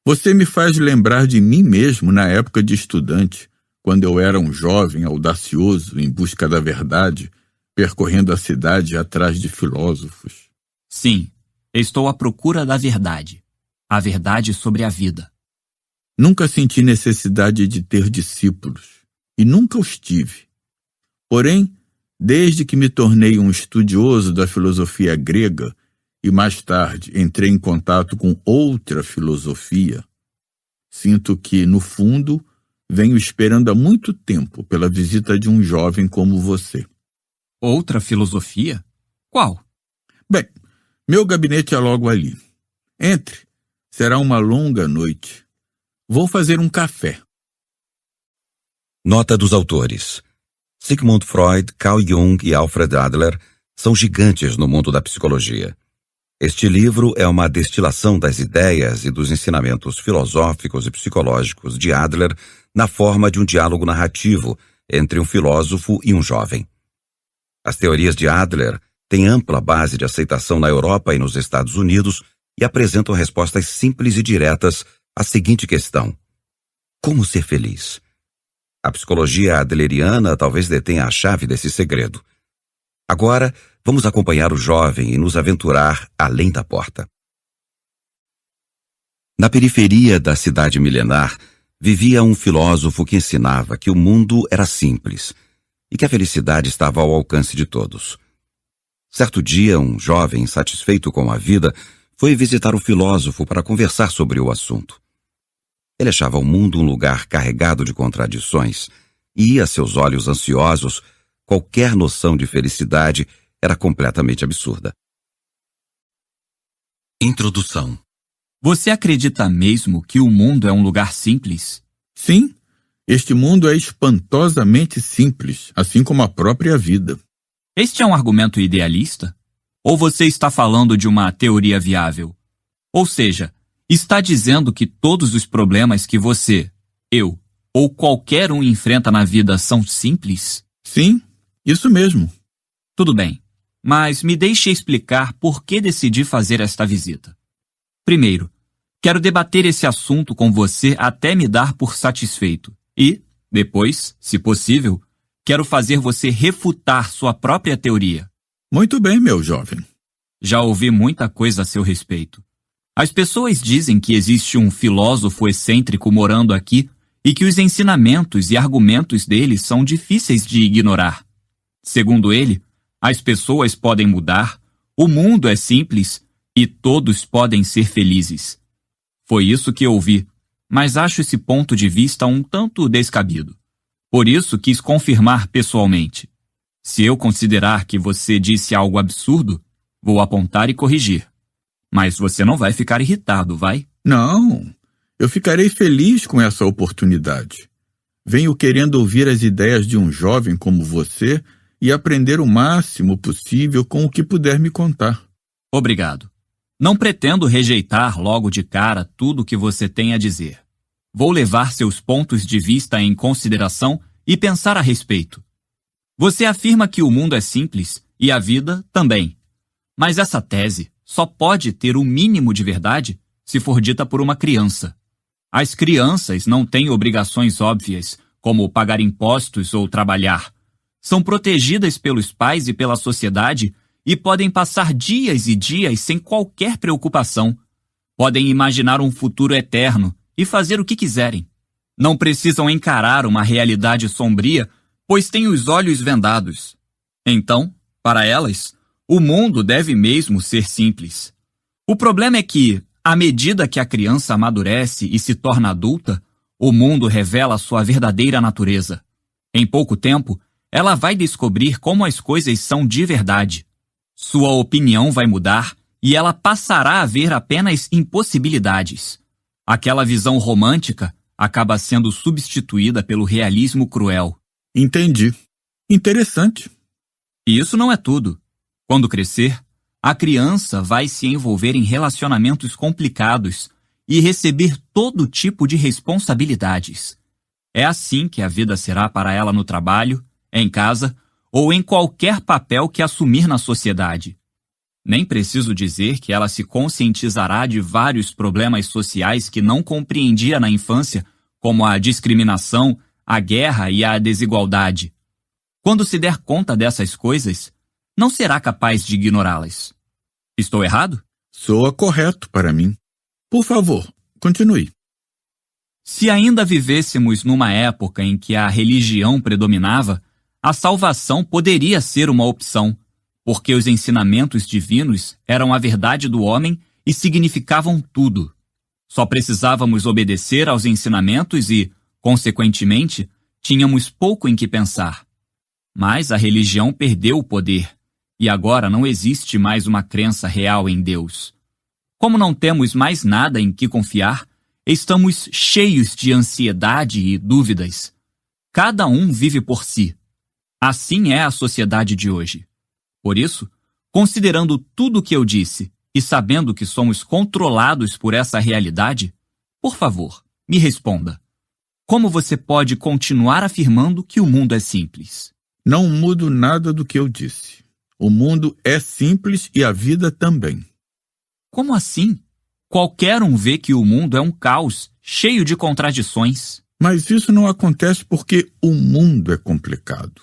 Speaker 3: Você me faz lembrar de mim mesmo na época de estudante, quando eu era um jovem audacioso em busca da verdade, percorrendo a cidade atrás de filósofos.
Speaker 2: Sim, estou à procura da verdade. A verdade sobre a vida.
Speaker 3: Nunca senti necessidade de ter discípulos, e nunca os tive. Porém, desde que me tornei um estudioso da filosofia grega, e mais tarde entrei em contato com outra filosofia, sinto que, no fundo, venho esperando há muito tempo pela visita de um jovem como você.
Speaker 2: Outra filosofia? Qual?
Speaker 3: Bem, meu gabinete é logo ali. Entre. Será uma longa noite. Vou fazer um café.
Speaker 1: Nota dos autores. Sigmund Freud, Carl Jung e Alfred Adler são gigantes no mundo da psicologia. Este livro é uma destilação das ideias e dos ensinamentos filosóficos e psicológicos de Adler na forma de um diálogo narrativo entre um filósofo e um jovem. As teorias de Adler têm ampla base de aceitação na Europa e nos Estados Unidos e apresentam respostas simples e diretas à seguinte questão: como ser feliz? A psicologia adleriana talvez detenha a chave desse segredo. Agora, vamos acompanhar o jovem e nos aventurar além da porta. Na periferia da cidade milenar, vivia um filósofo que ensinava que o mundo era simples e que a felicidade estava ao alcance de todos. Certo dia, um jovem insatisfeito com a vida foi visitar o filósofo para conversar sobre o assunto. Ele achava o mundo um lugar carregado de contradições e, a seus olhos ansiosos, qualquer noção de felicidade era completamente absurda. Introdução.
Speaker 2: Você acredita mesmo que o mundo é um lugar simples?
Speaker 3: Sim, este mundo é espantosamente simples, assim como a própria vida.
Speaker 2: Este é um argumento idealista? Ou você está falando de uma teoria viável? Ou seja, está dizendo que todos os problemas que você, eu ou qualquer um enfrenta na vida são simples?
Speaker 3: Sim, isso mesmo.
Speaker 2: Tudo bem, mas me deixe explicar por que decidi fazer esta visita. Primeiro, quero debater esse assunto com você até me dar por satisfeito. E, depois, se possível, quero fazer você refutar sua própria teoria.
Speaker 3: Muito bem, meu jovem.
Speaker 2: Já ouvi muita coisa a seu respeito. As pessoas dizem que existe um filósofo excêntrico morando aqui e que os ensinamentos e argumentos dele são difíceis de ignorar. Segundo ele, as pessoas podem mudar, o mundo é simples e todos podem ser felizes. Foi isso que ouvi, mas acho esse ponto de vista um tanto descabido. Por isso quis confirmar pessoalmente. Se eu considerar que você disse algo absurdo, vou apontar e corrigir. Mas você não vai ficar irritado, vai?
Speaker 3: Não, eu ficarei feliz com essa oportunidade. Venho querendo ouvir as ideias de um jovem como você e aprender o máximo possível com o que puder me contar.
Speaker 2: Obrigado. Não pretendo rejeitar logo de cara tudo o que você tem a dizer. Vou levar seus pontos de vista em consideração e pensar a respeito. Você afirma que o mundo é simples e a vida também. Mas essa tese só pode ter o mínimo de verdade se for dita por uma criança. As crianças não têm obrigações óbvias, como pagar impostos ou trabalhar. São protegidas pelos pais e pela sociedade e podem passar dias e dias sem qualquer preocupação. Podem imaginar um futuro eterno e fazer o que quiserem. Não precisam encarar uma realidade sombria, pois têm os olhos vendados. Então, para elas, o mundo deve mesmo ser simples. O problema é que, à medida que a criança amadurece e se torna adulta, o mundo revela sua verdadeira natureza. Em pouco tempo, ela vai descobrir como as coisas são de verdade. Sua opinião vai mudar e ela passará a ver apenas impossibilidades. Aquela visão romântica acaba sendo substituída pelo realismo cruel.
Speaker 3: Entendi. Interessante.
Speaker 2: E isso não é tudo. Quando crescer, a criança vai se envolver em relacionamentos complicados e receber todo tipo de responsabilidades. É assim que a vida será para ela no trabalho, em casa ou em qualquer papel que assumir na sociedade. Nem preciso dizer que ela se conscientizará de vários problemas sociais que não compreendia na infância, como a discriminação, a guerra e a desigualdade. Quando se der conta dessas coisas, não será capaz de ignorá-las. Estou errado?
Speaker 3: Soa correto para mim. Por favor, continue.
Speaker 2: Se ainda vivêssemos numa época em que a religião predominava, a salvação poderia ser uma opção, porque os ensinamentos divinos eram a verdade do homem e significavam tudo. Só precisávamos obedecer aos ensinamentos e, consequentemente, tínhamos pouco em que pensar. Mas a religião perdeu o poder, e agora não existe mais uma crença real em Deus. Como não temos mais nada em que confiar, estamos cheios de ansiedade e dúvidas. Cada um vive por si. Assim é a sociedade de hoje. Por isso, considerando tudo o que eu disse e sabendo que somos controlados por essa realidade, por favor, me responda. Como você pode continuar afirmando que o mundo é simples?
Speaker 3: Não mudo nada do que eu disse. O mundo é simples e a vida também.
Speaker 2: Como assim? Qualquer um vê que o mundo é um caos, cheio de contradições.
Speaker 3: Mas isso não acontece porque o mundo é complicado.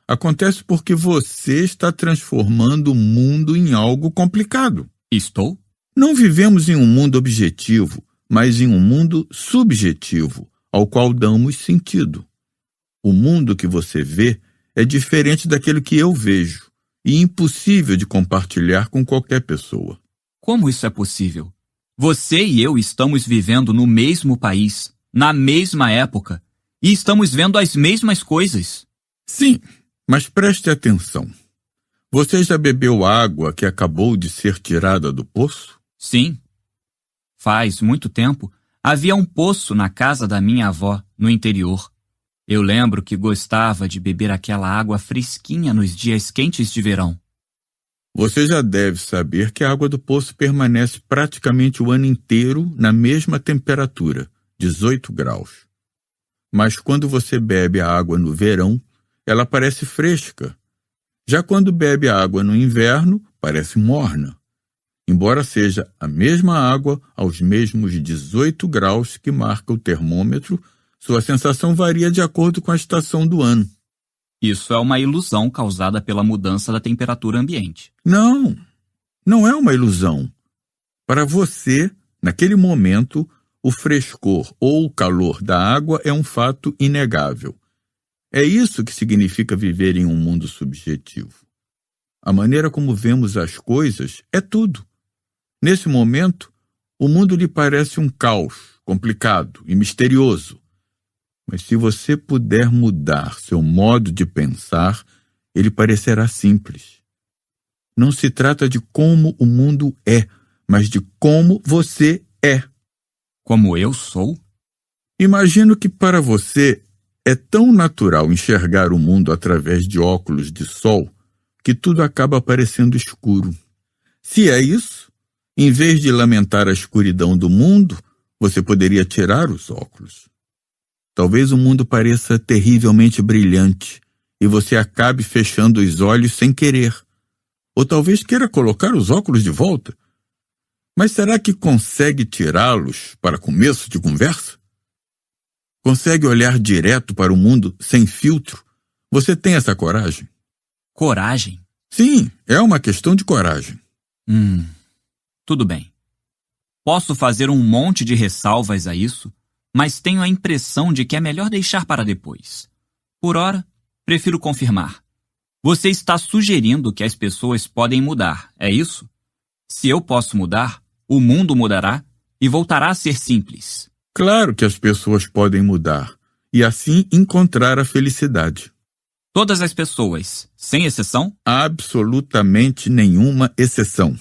Speaker 3: Acontece porque você está transformando o mundo em algo complicado.
Speaker 2: Estou?
Speaker 3: Não vivemos em um mundo objetivo, mas em um mundo subjetivo, ao qual damos sentido. O mundo que você vê é diferente daquele que eu vejo e impossível de compartilhar com qualquer pessoa.
Speaker 2: Como isso é possível? Você e eu estamos vivendo no mesmo país, na mesma época, e estamos vendo as mesmas coisas.
Speaker 3: Sim, mas preste atenção. Você já bebeu água que acabou de ser tirada do poço?
Speaker 2: Sim. Faz muito tempo, havia um poço na casa da minha avó, no interior. Eu lembro que gostava de beber aquela água fresquinha nos dias quentes de verão.
Speaker 3: Você já deve saber que a água do poço permanece praticamente o ano inteiro na mesma temperatura, 18 graus. Mas quando você bebe a água no verão, ela parece fresca. Já quando bebe a água no inverno, parece morna. Embora seja a mesma água aos mesmos 18 graus que marca o termômetro, sua sensação varia de acordo com a estação do ano.
Speaker 2: Isso é uma ilusão causada pela mudança da temperatura ambiente.
Speaker 3: Não, não é uma ilusão. Para você, naquele momento, o frescor ou o calor da água é um fato inegável. É isso que significa viver em um mundo subjetivo. A maneira como vemos as coisas é tudo. Nesse momento, o mundo lhe parece um caos, complicado e misterioso. Mas se você puder mudar seu modo de pensar, ele parecerá simples. Não se trata de como o mundo é, mas de como você é.
Speaker 2: Como eu sou?
Speaker 3: Imagino que para você é tão natural enxergar o mundo através de óculos de sol que tudo acaba parecendo escuro. Se é isso, em vez de lamentar a escuridão do mundo, você poderia tirar os óculos. Talvez o mundo pareça terrivelmente brilhante e você acabe fechando os olhos sem querer. Ou talvez queira colocar os óculos de volta. Mas será que consegue tirá-los para começo de conversa? Consegue olhar direto para o mundo sem filtro? Você tem essa coragem?
Speaker 2: Coragem?
Speaker 3: Sim, é uma questão de coragem.
Speaker 2: Tudo bem. Posso fazer um monte de ressalvas a isso, mas tenho a impressão de que é melhor deixar para depois. Por ora, prefiro confirmar. Você está sugerindo que as pessoas podem mudar, é isso? Se eu posso mudar, o mundo mudará e voltará a ser simples.
Speaker 3: Claro que as pessoas podem mudar e assim encontrar a felicidade.
Speaker 2: Todas as pessoas, sem exceção?
Speaker 3: Absolutamente nenhuma exceção.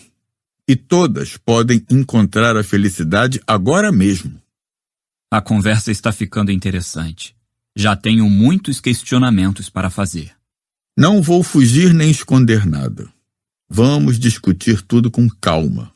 Speaker 3: E todas podem encontrar a felicidade agora mesmo.
Speaker 2: A conversa está ficando interessante. Já tenho muitos questionamentos para fazer.
Speaker 3: Não vou fugir nem esconder nada. Vamos discutir tudo com calma.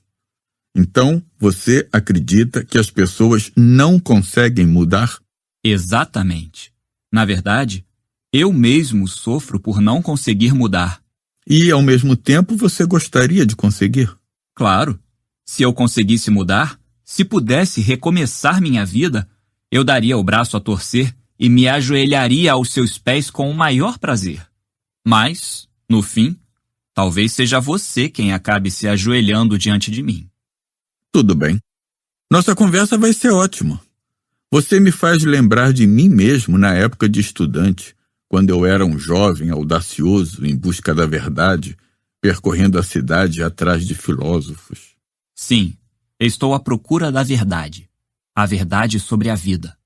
Speaker 3: Então, você acredita que as pessoas não conseguem mudar?
Speaker 2: Exatamente. Na verdade, eu mesmo sofro por não conseguir mudar.
Speaker 3: E, ao mesmo tempo, você gostaria de conseguir?
Speaker 2: Claro. Se eu conseguisse mudar, se pudesse recomeçar minha vida, eu daria o braço a torcer e me ajoelharia aos seus pés com o maior prazer. Mas, no fim, talvez seja você quem acabe se ajoelhando diante de mim.
Speaker 3: Tudo bem. Nossa conversa vai ser ótima. Você me faz lembrar de mim mesmo na época de estudante, quando eu era um jovem audacioso em busca da verdade, percorrendo a cidade atrás de filósofos.
Speaker 2: Sim, estou à procura da verdade. A verdade sobre a vida.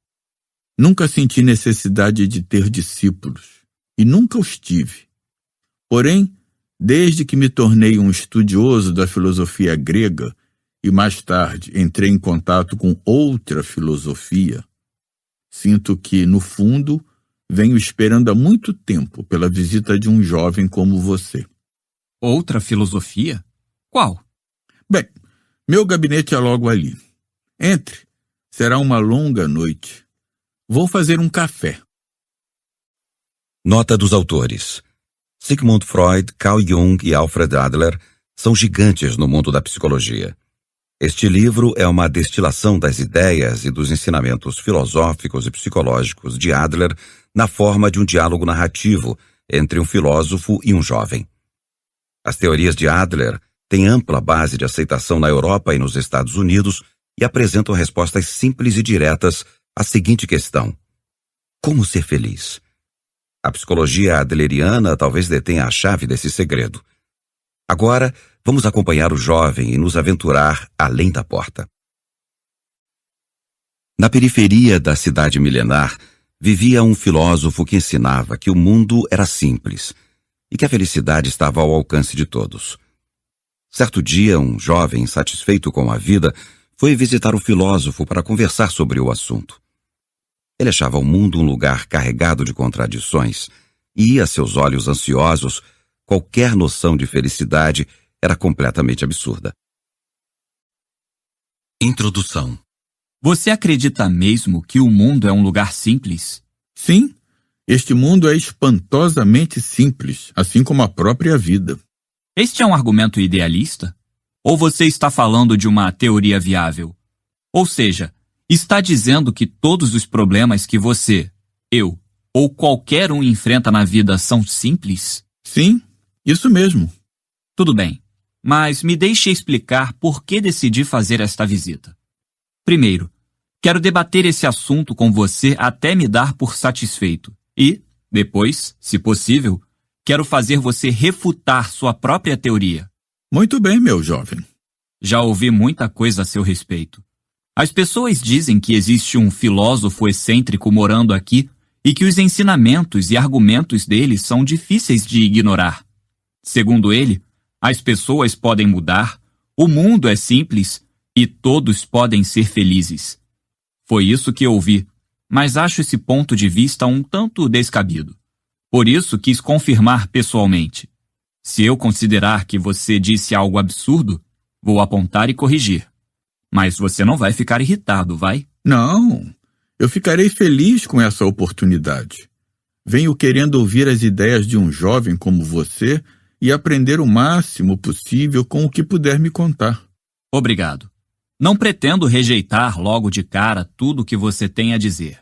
Speaker 3: Nunca senti necessidade de ter discípulos, e nunca os tive. Porém, desde que me tornei um estudioso da filosofia grega e mais tarde entrei em contato com outra filosofia, sinto que, no fundo, venho esperando há muito tempo pela visita de um jovem como você.
Speaker 2: Outra filosofia? Qual?
Speaker 3: Bem, meu gabinete é logo ali. Entre. Será uma longa noite. Vou fazer um café.
Speaker 1: Nota dos autores. Sigmund Freud, Carl Jung e Alfred Adler são gigantes no mundo da psicologia. Este livro é uma destilação das ideias e dos ensinamentos filosóficos e psicológicos de Adler na forma de um diálogo narrativo entre um filósofo e um jovem. As teorias de Adler têm ampla base de aceitação na Europa e nos Estados Unidos e apresentam respostas simples e diretas à seguinte questão: como ser feliz? A psicologia adleriana talvez detenha a chave desse segredo. Agora, vamos acompanhar o jovem e nos aventurar além da porta. Na periferia da cidade milenar, vivia um filósofo que ensinava que o mundo era simples e que a felicidade estava ao alcance de todos. Certo dia, um jovem insatisfeito com a vida foi visitar o filósofo para conversar sobre o assunto. Ele achava o mundo um lugar carregado de contradições e, a seus olhos ansiosos, qualquer noção de felicidade era completamente absurda. Introdução.
Speaker 2: Você acredita mesmo que o mundo é um lugar simples?
Speaker 3: Sim, este mundo é espantosamente simples, assim como a própria vida.
Speaker 2: Este é um argumento idealista? Ou você está falando de uma teoria viável? Ou seja, está dizendo que todos os problemas que você, eu ou qualquer um enfrenta na vida são simples?
Speaker 3: Sim, isso mesmo.
Speaker 2: Tudo bem, mas me deixe explicar por que decidi fazer esta visita. Primeiro, quero debater esse assunto com você até me dar por satisfeito. E, depois, se possível, quero fazer você refutar sua própria teoria.
Speaker 3: Muito bem, meu jovem.
Speaker 2: Já ouvi muita coisa a seu respeito. As pessoas dizem que existe um filósofo excêntrico morando aqui e que os ensinamentos e argumentos dele são difíceis de ignorar. Segundo ele, as pessoas podem mudar, o mundo é simples e todos podem ser felizes. Foi isso que ouvi, mas acho esse ponto de vista um tanto descabido. Por isso quis confirmar pessoalmente. Se eu considerar que você disse algo absurdo, vou apontar e corrigir. Mas você não vai ficar irritado, vai?
Speaker 3: Não, eu ficarei feliz com essa oportunidade. Venho querendo ouvir as ideias de um jovem como você e aprender o máximo possível com o que puder me contar.
Speaker 2: Obrigado. Não pretendo rejeitar logo de cara tudo o que você tem a dizer.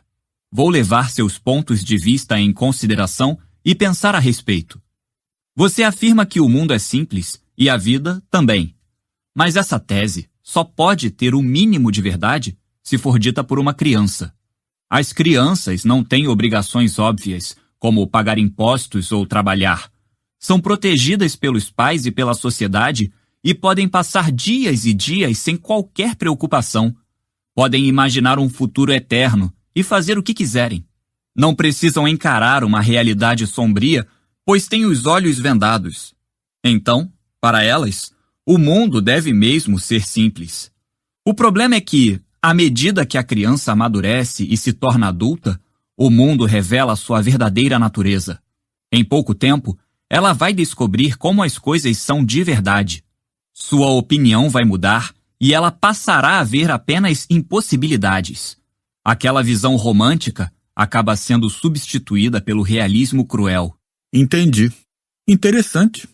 Speaker 2: Vou levar seus pontos de vista em consideração e pensar a respeito. Você afirma que o mundo é simples e a vida também. Mas essa tese só pode ter o mínimo de verdade se for dita por uma criança. As crianças não têm obrigações óbvias, como pagar impostos ou trabalhar. São protegidas pelos pais e pela sociedade e podem passar dias e dias sem qualquer preocupação. Podem imaginar um futuro eterno e fazer o que quiserem. Não precisam encarar uma realidade sombria, pois têm os olhos vendados. Então, para elas, o mundo deve mesmo ser simples. O problema é que, à medida que a criança amadurece e se torna adulta, o mundo revela sua verdadeira natureza. Em pouco tempo, ela vai descobrir como as coisas são de verdade. Sua opinião vai mudar e ela passará a ver apenas impossibilidades. Aquela visão romântica acaba sendo substituída pelo realismo cruel.
Speaker 3: Entendi. Interessante.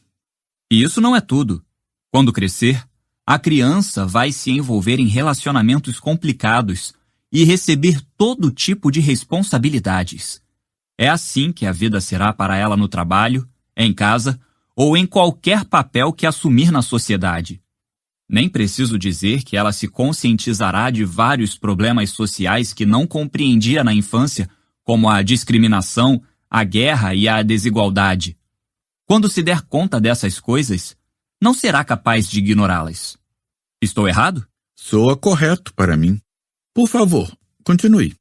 Speaker 2: E isso não é tudo. Quando crescer, a criança vai se envolver em relacionamentos complicados e receber todo tipo de responsabilidades. É assim que a vida será para ela no trabalho, em casa ou em qualquer papel que assumir na sociedade. Nem preciso dizer que ela se conscientizará de vários problemas sociais que não compreendia na infância, como a discriminação, a guerra e a desigualdade. Quando se der conta dessas coisas, não será capaz de ignorá-las. Estou errado?
Speaker 3: Soa correto para mim. Por favor, continue.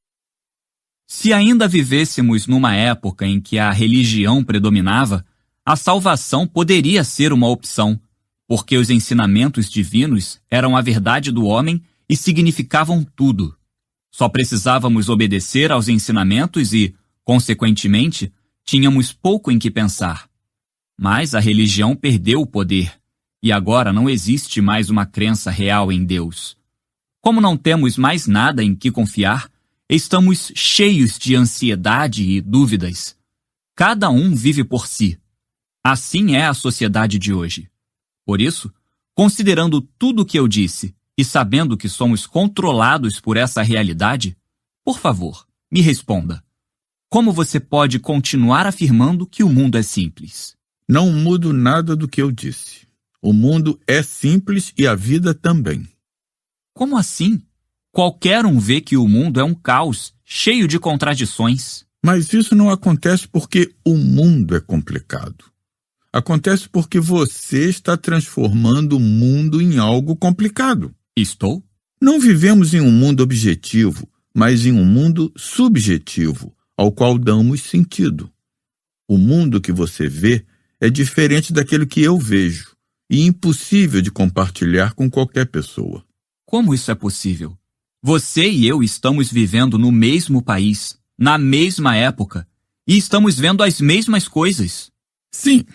Speaker 2: Se ainda vivêssemos numa época em que a religião predominava, a salvação poderia ser uma opção, porque os ensinamentos divinos eram a verdade do homem e significavam tudo. Só precisávamos obedecer aos ensinamentos e, consequentemente, tínhamos pouco em que pensar. Mas a religião perdeu o poder, e agora não existe mais uma crença real em Deus. Como não temos mais nada em que confiar, estamos cheios de ansiedade e dúvidas. Cada um vive por si. Assim é a sociedade de hoje. Por isso, considerando tudo o que eu disse e sabendo que somos controlados por essa realidade, por favor, me responda. Como você pode continuar afirmando que o mundo é simples?
Speaker 3: Não mudo nada do que eu disse. O mundo é simples e a vida também.
Speaker 2: Como assim? Qualquer um vê que o mundo é um caos, cheio de contradições.
Speaker 3: Mas isso não acontece porque o mundo é complicado. Acontece porque você está transformando o mundo em algo complicado.
Speaker 2: Estou?
Speaker 3: Não vivemos em um mundo objetivo, mas em um mundo subjetivo, ao qual damos sentido. O mundo que você vê é diferente daquele que eu vejo e impossível de compartilhar com qualquer pessoa.
Speaker 2: Como isso é possível? Você e eu estamos vivendo no mesmo país, na mesma época, e estamos vendo as mesmas coisas.
Speaker 3: Sim,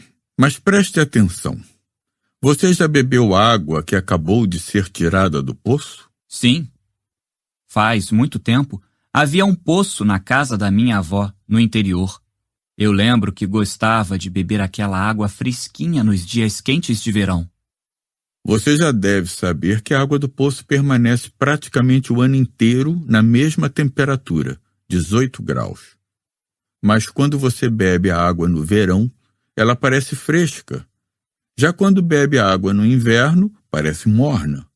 Speaker 3: mas preste atenção. Você já bebeu água que acabou de ser tirada do poço?
Speaker 2: Sim. Faz muito tempo, havia um poço na casa da minha avó, no interior. Eu lembro que gostava de beber aquela água fresquinha nos dias quentes de verão.
Speaker 3: Você já deve saber que a água do poço permanece praticamente o ano inteiro na mesma temperatura, 18 graus. Mas quando você bebe a água no verão, ela parece fresca. Já quando bebe a água no inverno, parece morna.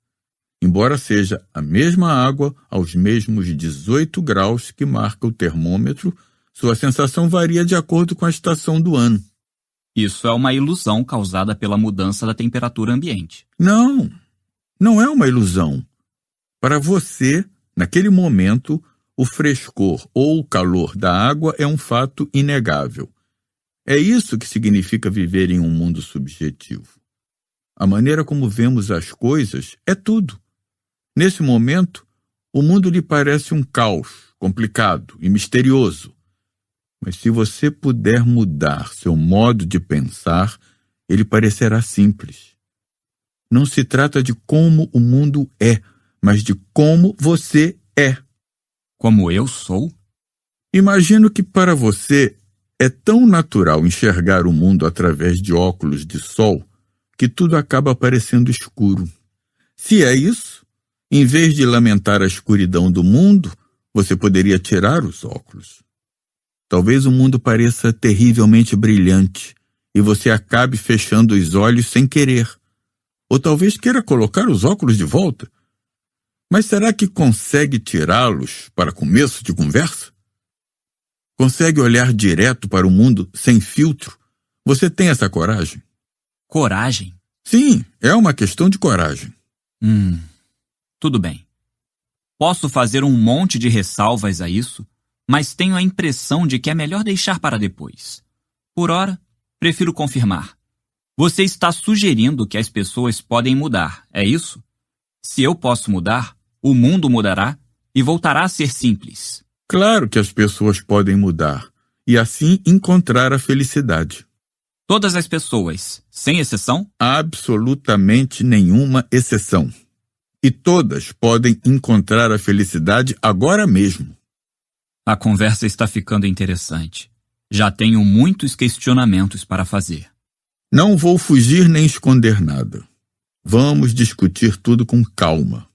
Speaker 3: Embora seja a mesma água aos mesmos 18 graus que marca o termômetro, sua sensação varia de acordo com a estação do ano.
Speaker 2: Isso é uma ilusão causada pela mudança da temperatura ambiente.
Speaker 3: Não, não é uma ilusão. Para você, naquele momento, o frescor ou o calor da água é um fato inegável. É isso que significa viver em um mundo subjetivo. A maneira como vemos as coisas é tudo. Nesse momento, o mundo lhe parece um caos, complicado e misterioso. Mas se você puder mudar seu modo de pensar, ele parecerá simples. Não se trata de como o mundo é, mas de como você é.
Speaker 2: Como eu sou?
Speaker 3: Imagino que para você é tão natural enxergar o mundo através de óculos de sol que tudo acaba parecendo escuro. Se é isso, em vez de lamentar a escuridão do mundo, você poderia tirar os óculos. Talvez o mundo pareça terrivelmente brilhante e você acabe fechando os olhos sem querer. Ou talvez queira colocar os óculos de volta. Mas será que consegue tirá-los para começo de conversa? Consegue olhar direto para o mundo sem filtro? Você tem essa coragem?
Speaker 2: Coragem?
Speaker 3: Sim, é uma questão de coragem.
Speaker 2: Tudo bem. Posso fazer um monte de ressalvas a isso, mas tenho a impressão de que é melhor deixar para depois. Por ora, prefiro confirmar. Você está sugerindo que as pessoas podem mudar, é isso? Se eu posso mudar, o mundo mudará e voltará a ser simples.
Speaker 3: Claro que as pessoas podem mudar e assim encontrar a felicidade.
Speaker 2: Todas as pessoas, sem exceção?
Speaker 3: Absolutamente nenhuma exceção. E todas podem encontrar a felicidade agora mesmo.
Speaker 2: A conversa está ficando interessante. Já tenho muitos questionamentos para fazer.
Speaker 3: Não vou fugir nem esconder nada. Vamos discutir tudo com calma.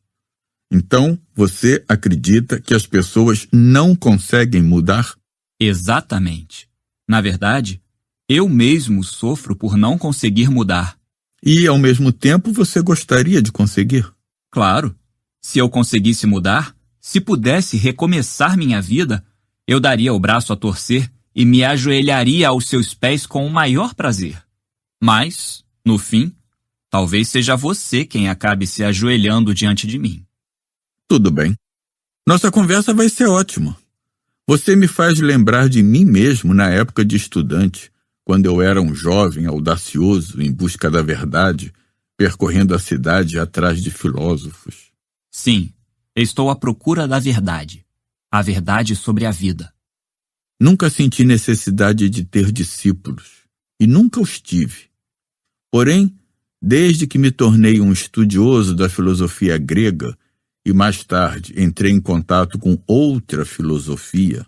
Speaker 3: Então, você acredita que as pessoas não conseguem mudar?
Speaker 2: Exatamente. Na verdade, eu mesmo sofro por não conseguir mudar.
Speaker 3: E, ao mesmo tempo, você gostaria de conseguir?
Speaker 2: Claro. Se eu conseguisse mudar, se pudesse recomeçar minha vida, eu daria o braço a torcer e me ajoelharia aos seus pés com o maior prazer. Mas, no fim, talvez seja você quem acabe se ajoelhando diante de mim.
Speaker 3: Tudo bem. Nossa conversa vai ser ótima. Você me faz lembrar de mim mesmo na época de estudante, quando eu era um jovem audacioso em busca da verdade, percorrendo a cidade atrás de filósofos.
Speaker 2: Sim, estou à procura da verdade. A verdade sobre a vida.
Speaker 3: Nunca senti necessidade de ter discípulos, e nunca os tive. Porém, desde que me tornei um estudioso da filosofia grega e mais tarde entrei em contato com outra filosofia,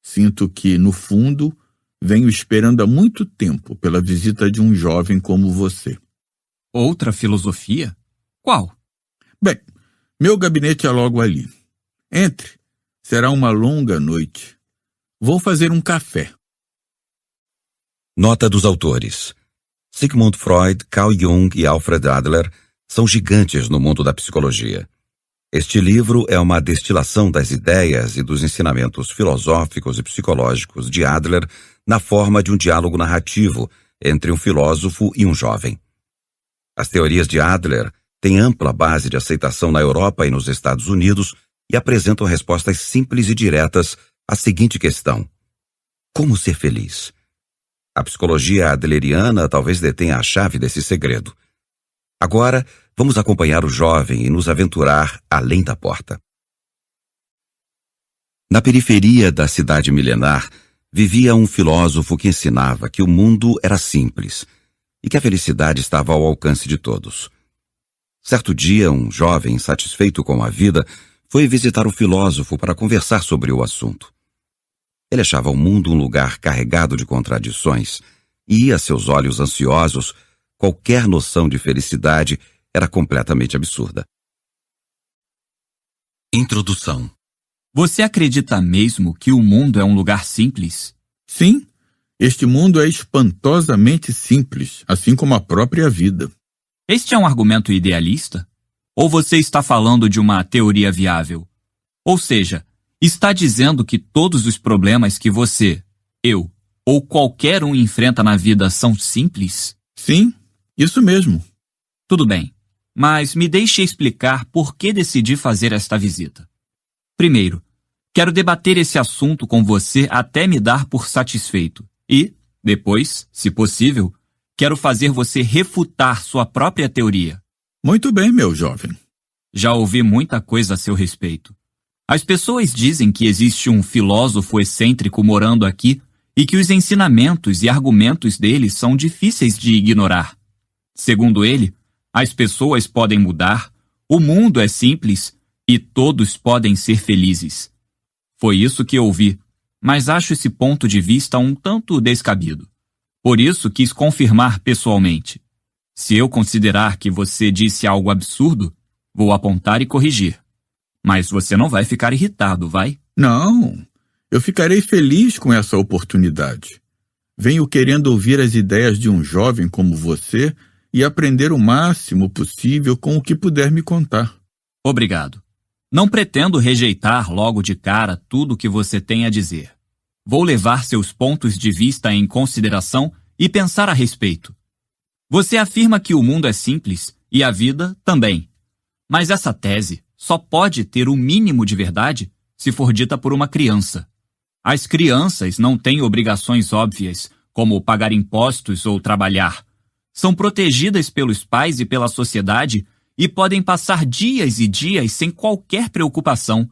Speaker 3: sinto que, no fundo, venho esperando há muito tempo pela visita de um jovem como você.
Speaker 2: Outra filosofia? Qual?
Speaker 3: Bem, meu gabinete é logo ali. Entre. Será uma longa noite. Vou fazer um café.
Speaker 1: Nota dos autores. Sigmund Freud, Carl Jung e Alfred Adler são gigantes no mundo da psicologia. Este livro é uma destilação das ideias e dos ensinamentos filosóficos e psicológicos de Adler na forma de um diálogo narrativo entre um filósofo e um jovem. As teorias de Adler têm ampla base de aceitação na Europa e nos Estados Unidos e apresentam respostas simples e diretas à seguinte questão: como ser feliz? A psicologia adleriana talvez detenha a chave desse segredo. Agora, vamos acompanhar o jovem e nos aventurar além da porta. Na periferia da cidade milenar, vivia um filósofo que ensinava que o mundo era simples e que a felicidade estava ao alcance de todos. Certo dia, um jovem insatisfeito com a vida foi visitar o filósofo para conversar sobre o assunto. Ele achava o mundo um lugar carregado de contradições e, a seus olhos ansiosos, qualquer noção de felicidade era completamente absurda. Introdução.
Speaker 2: Você acredita mesmo que o mundo é um lugar simples?
Speaker 3: Sim, este mundo é espantosamente simples, assim como a própria vida.
Speaker 2: Este é um argumento idealista? Ou você está falando de uma teoria viável? Ou seja, está dizendo que todos os problemas que você, eu ou qualquer um enfrenta na vida são simples?
Speaker 3: Sim, isso mesmo.
Speaker 2: Tudo bem, mas me deixe explicar por que decidi fazer esta visita. Primeiro, quero debater esse assunto com você até me dar por satisfeito. E, depois, se possível, quero fazer você refutar sua própria teoria.
Speaker 3: Muito bem, meu jovem.
Speaker 2: Já ouvi muita coisa a seu respeito. As pessoas dizem que existe um filósofo excêntrico morando aqui e que os ensinamentos e argumentos dele são difíceis de ignorar. Segundo ele, as pessoas podem mudar, o mundo é simples e todos podem ser felizes. Foi isso que ouvi, mas acho esse ponto de vista um tanto descabido. Por isso quis confirmar pessoalmente. Se eu considerar que você disse algo absurdo, vou apontar e corrigir. Mas você não vai ficar irritado, vai?
Speaker 3: Não, eu ficarei feliz com essa oportunidade. Venho querendo ouvir as ideias de um jovem como você e aprender o máximo possível com o que puder me contar.
Speaker 2: Obrigado. Não pretendo rejeitar logo de cara tudo o que você tem a dizer. Vou levar seus pontos de vista em consideração e pensar a respeito. Você afirma que o mundo é simples e a vida também. Mas essa tese só pode ter o mínimo de verdade se for dita por uma criança. As crianças não têm obrigações óbvias, como pagar impostos ou trabalhar. São protegidas pelos pais e pela sociedade e podem passar dias e dias sem qualquer preocupação.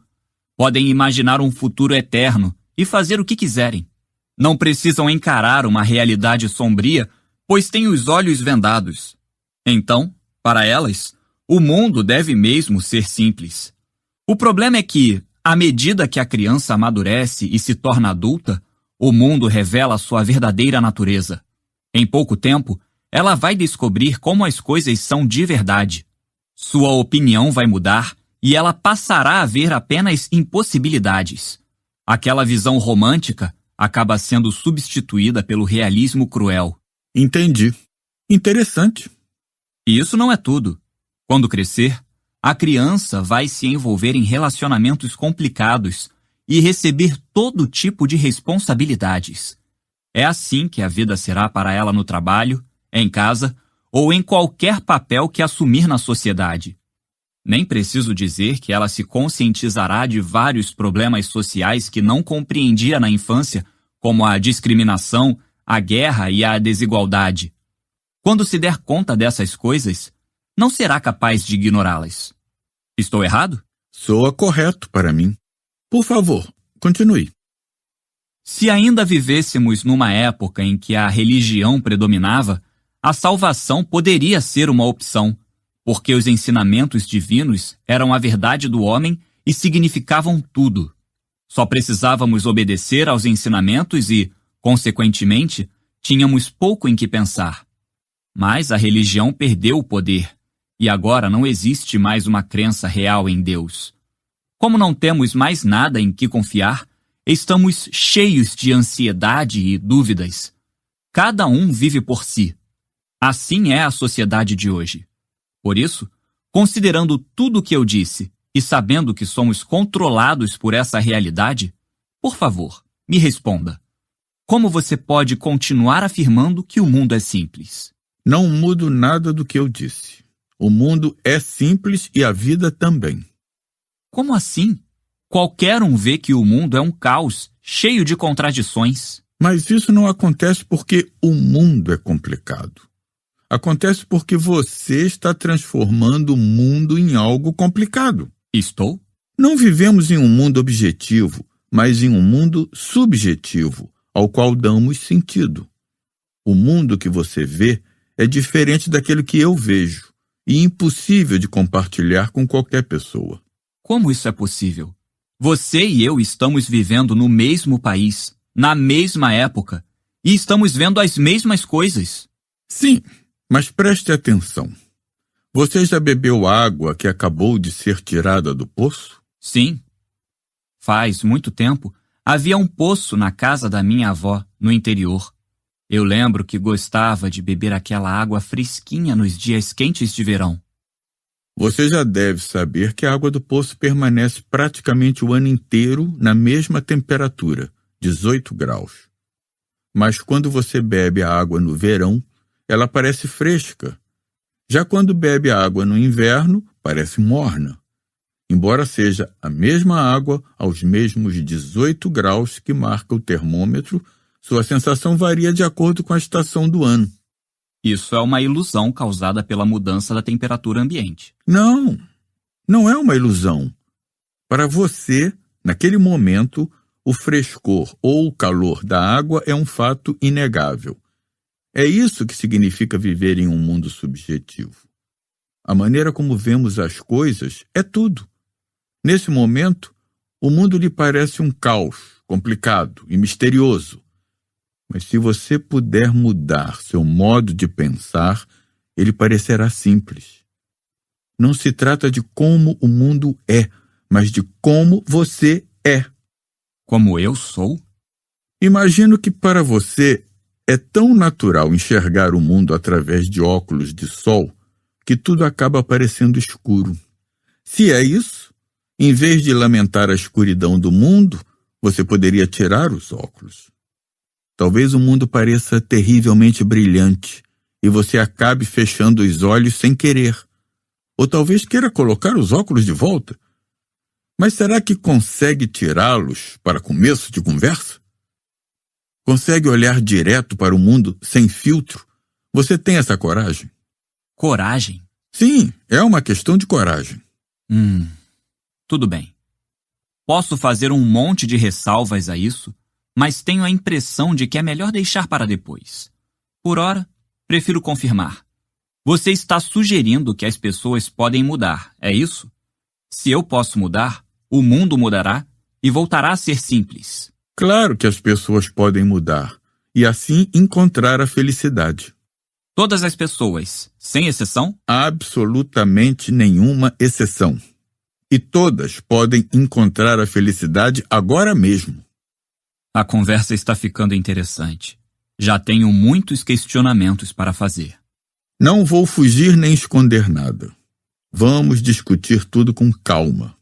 Speaker 2: Podem imaginar um futuro eterno e fazer o que quiserem. Não precisam encarar uma realidade sombria, pois têm os olhos vendados. Então, para elas, o mundo deve mesmo ser simples. O problema é que, à medida que a criança amadurece e se torna adulta, o mundo revela sua verdadeira natureza. Em pouco tempo, ela vai descobrir como as coisas são de verdade. Sua opinião vai mudar e ela passará a ver apenas impossibilidades. Aquela visão romântica acaba sendo substituída pelo realismo cruel.
Speaker 3: Entendi. Interessante.
Speaker 2: E isso não é tudo. Quando crescer, a criança vai se envolver em relacionamentos complicados e receber todo tipo de responsabilidades. É assim que a vida será para ela no trabalho, em casa ou em qualquer papel que assumir na sociedade. Nem preciso dizer que ela se conscientizará de vários problemas sociais que não compreendia na infância, como a discriminação, a guerra e a desigualdade. Quando se der conta dessas coisas, não será capaz de ignorá-las. Estou errado?
Speaker 3: Soa correto para mim. Por favor, continue.
Speaker 2: Se ainda vivêssemos numa época em que a religião predominava, a salvação poderia ser uma opção, porque os ensinamentos divinos eram a verdade do homem e significavam tudo. Só precisávamos obedecer aos ensinamentos e, consequentemente, tínhamos pouco em que pensar. Mas a religião perdeu o poder, e agora não existe mais uma crença real em Deus. Como não temos mais nada em que confiar, estamos cheios de ansiedade e dúvidas. Cada um vive por si. Assim é a sociedade de hoje. Por isso, considerando tudo o que eu disse e sabendo que somos controlados por essa realidade, por favor, me responda. Como você pode continuar afirmando que o mundo é simples?
Speaker 3: Não mudo nada do que eu disse. O mundo é simples e a vida também.
Speaker 2: Como assim? Qualquer um vê que o mundo é um caos, cheio de contradições.
Speaker 3: Mas isso não acontece porque o mundo é complicado. Acontece porque você está transformando o mundo em algo complicado.
Speaker 2: Estou?
Speaker 3: Não vivemos em um mundo objetivo, mas em um mundo subjetivo, ao qual damos sentido. O mundo que você vê é diferente daquele que eu vejo e impossível de compartilhar com qualquer pessoa.
Speaker 2: Como isso é possível? Você e eu estamos vivendo no mesmo país, na mesma época, e estamos vendo as mesmas coisas.
Speaker 3: Sim, mas preste atenção. Você já bebeu água que acabou de ser tirada do poço?
Speaker 2: Sim. Faz muito tempo, havia um poço na casa da minha avó, no interior. Eu lembro que gostava de beber aquela água fresquinha nos dias quentes de verão.
Speaker 3: Você já deve saber que a água do poço permanece praticamente o ano inteiro na mesma temperatura, 18 graus. Mas quando você bebe a água no verão, ela parece fresca. Já quando bebe a água no inverno, parece morna. Embora seja a mesma água aos mesmos 18 graus que marca o termômetro, sua sensação varia de acordo com a estação do ano.
Speaker 2: Isso é uma ilusão causada pela mudança da temperatura ambiente.
Speaker 3: Não, não é uma ilusão. Para você, naquele momento, o frescor ou o calor da água é um fato inegável. É isso que significa viver em um mundo subjetivo. A maneira como vemos as coisas é tudo. Nesse momento, o mundo lhe parece um caos, complicado e misterioso. Mas se você puder mudar seu modo de pensar, ele parecerá simples. Não se trata de como o mundo é, mas de como você é.
Speaker 2: Como eu sou?
Speaker 3: Imagino que para você é tão natural enxergar o mundo através de óculos de sol que tudo acaba parecendo escuro. Se é isso, em vez de lamentar a escuridão do mundo, você poderia tirar os óculos. Talvez o mundo pareça terrivelmente brilhante e você acabe fechando os olhos sem querer. Ou talvez queira colocar os óculos de volta. Mas será que consegue tirá-los para começo de conversa? Consegue olhar direto para o mundo sem filtro? Você tem essa coragem?
Speaker 2: Coragem?
Speaker 3: Sim, é uma questão de coragem.
Speaker 2: Tudo bem. Posso fazer um monte de ressalvas a isso, mas tenho a impressão de que é melhor deixar para depois. Por ora, prefiro confirmar. Você está sugerindo que as pessoas podem mudar, é isso? Se eu posso mudar, o mundo mudará e voltará a ser simples.
Speaker 3: Claro que as pessoas podem mudar e assim encontrar a felicidade.
Speaker 2: Todas as pessoas, sem exceção?
Speaker 3: Absolutamente nenhuma exceção. E todas podem encontrar a felicidade agora mesmo.
Speaker 2: A conversa está ficando interessante. Já tenho muitos questionamentos para fazer.
Speaker 3: Não vou fugir nem esconder nada. Vamos discutir tudo com calma.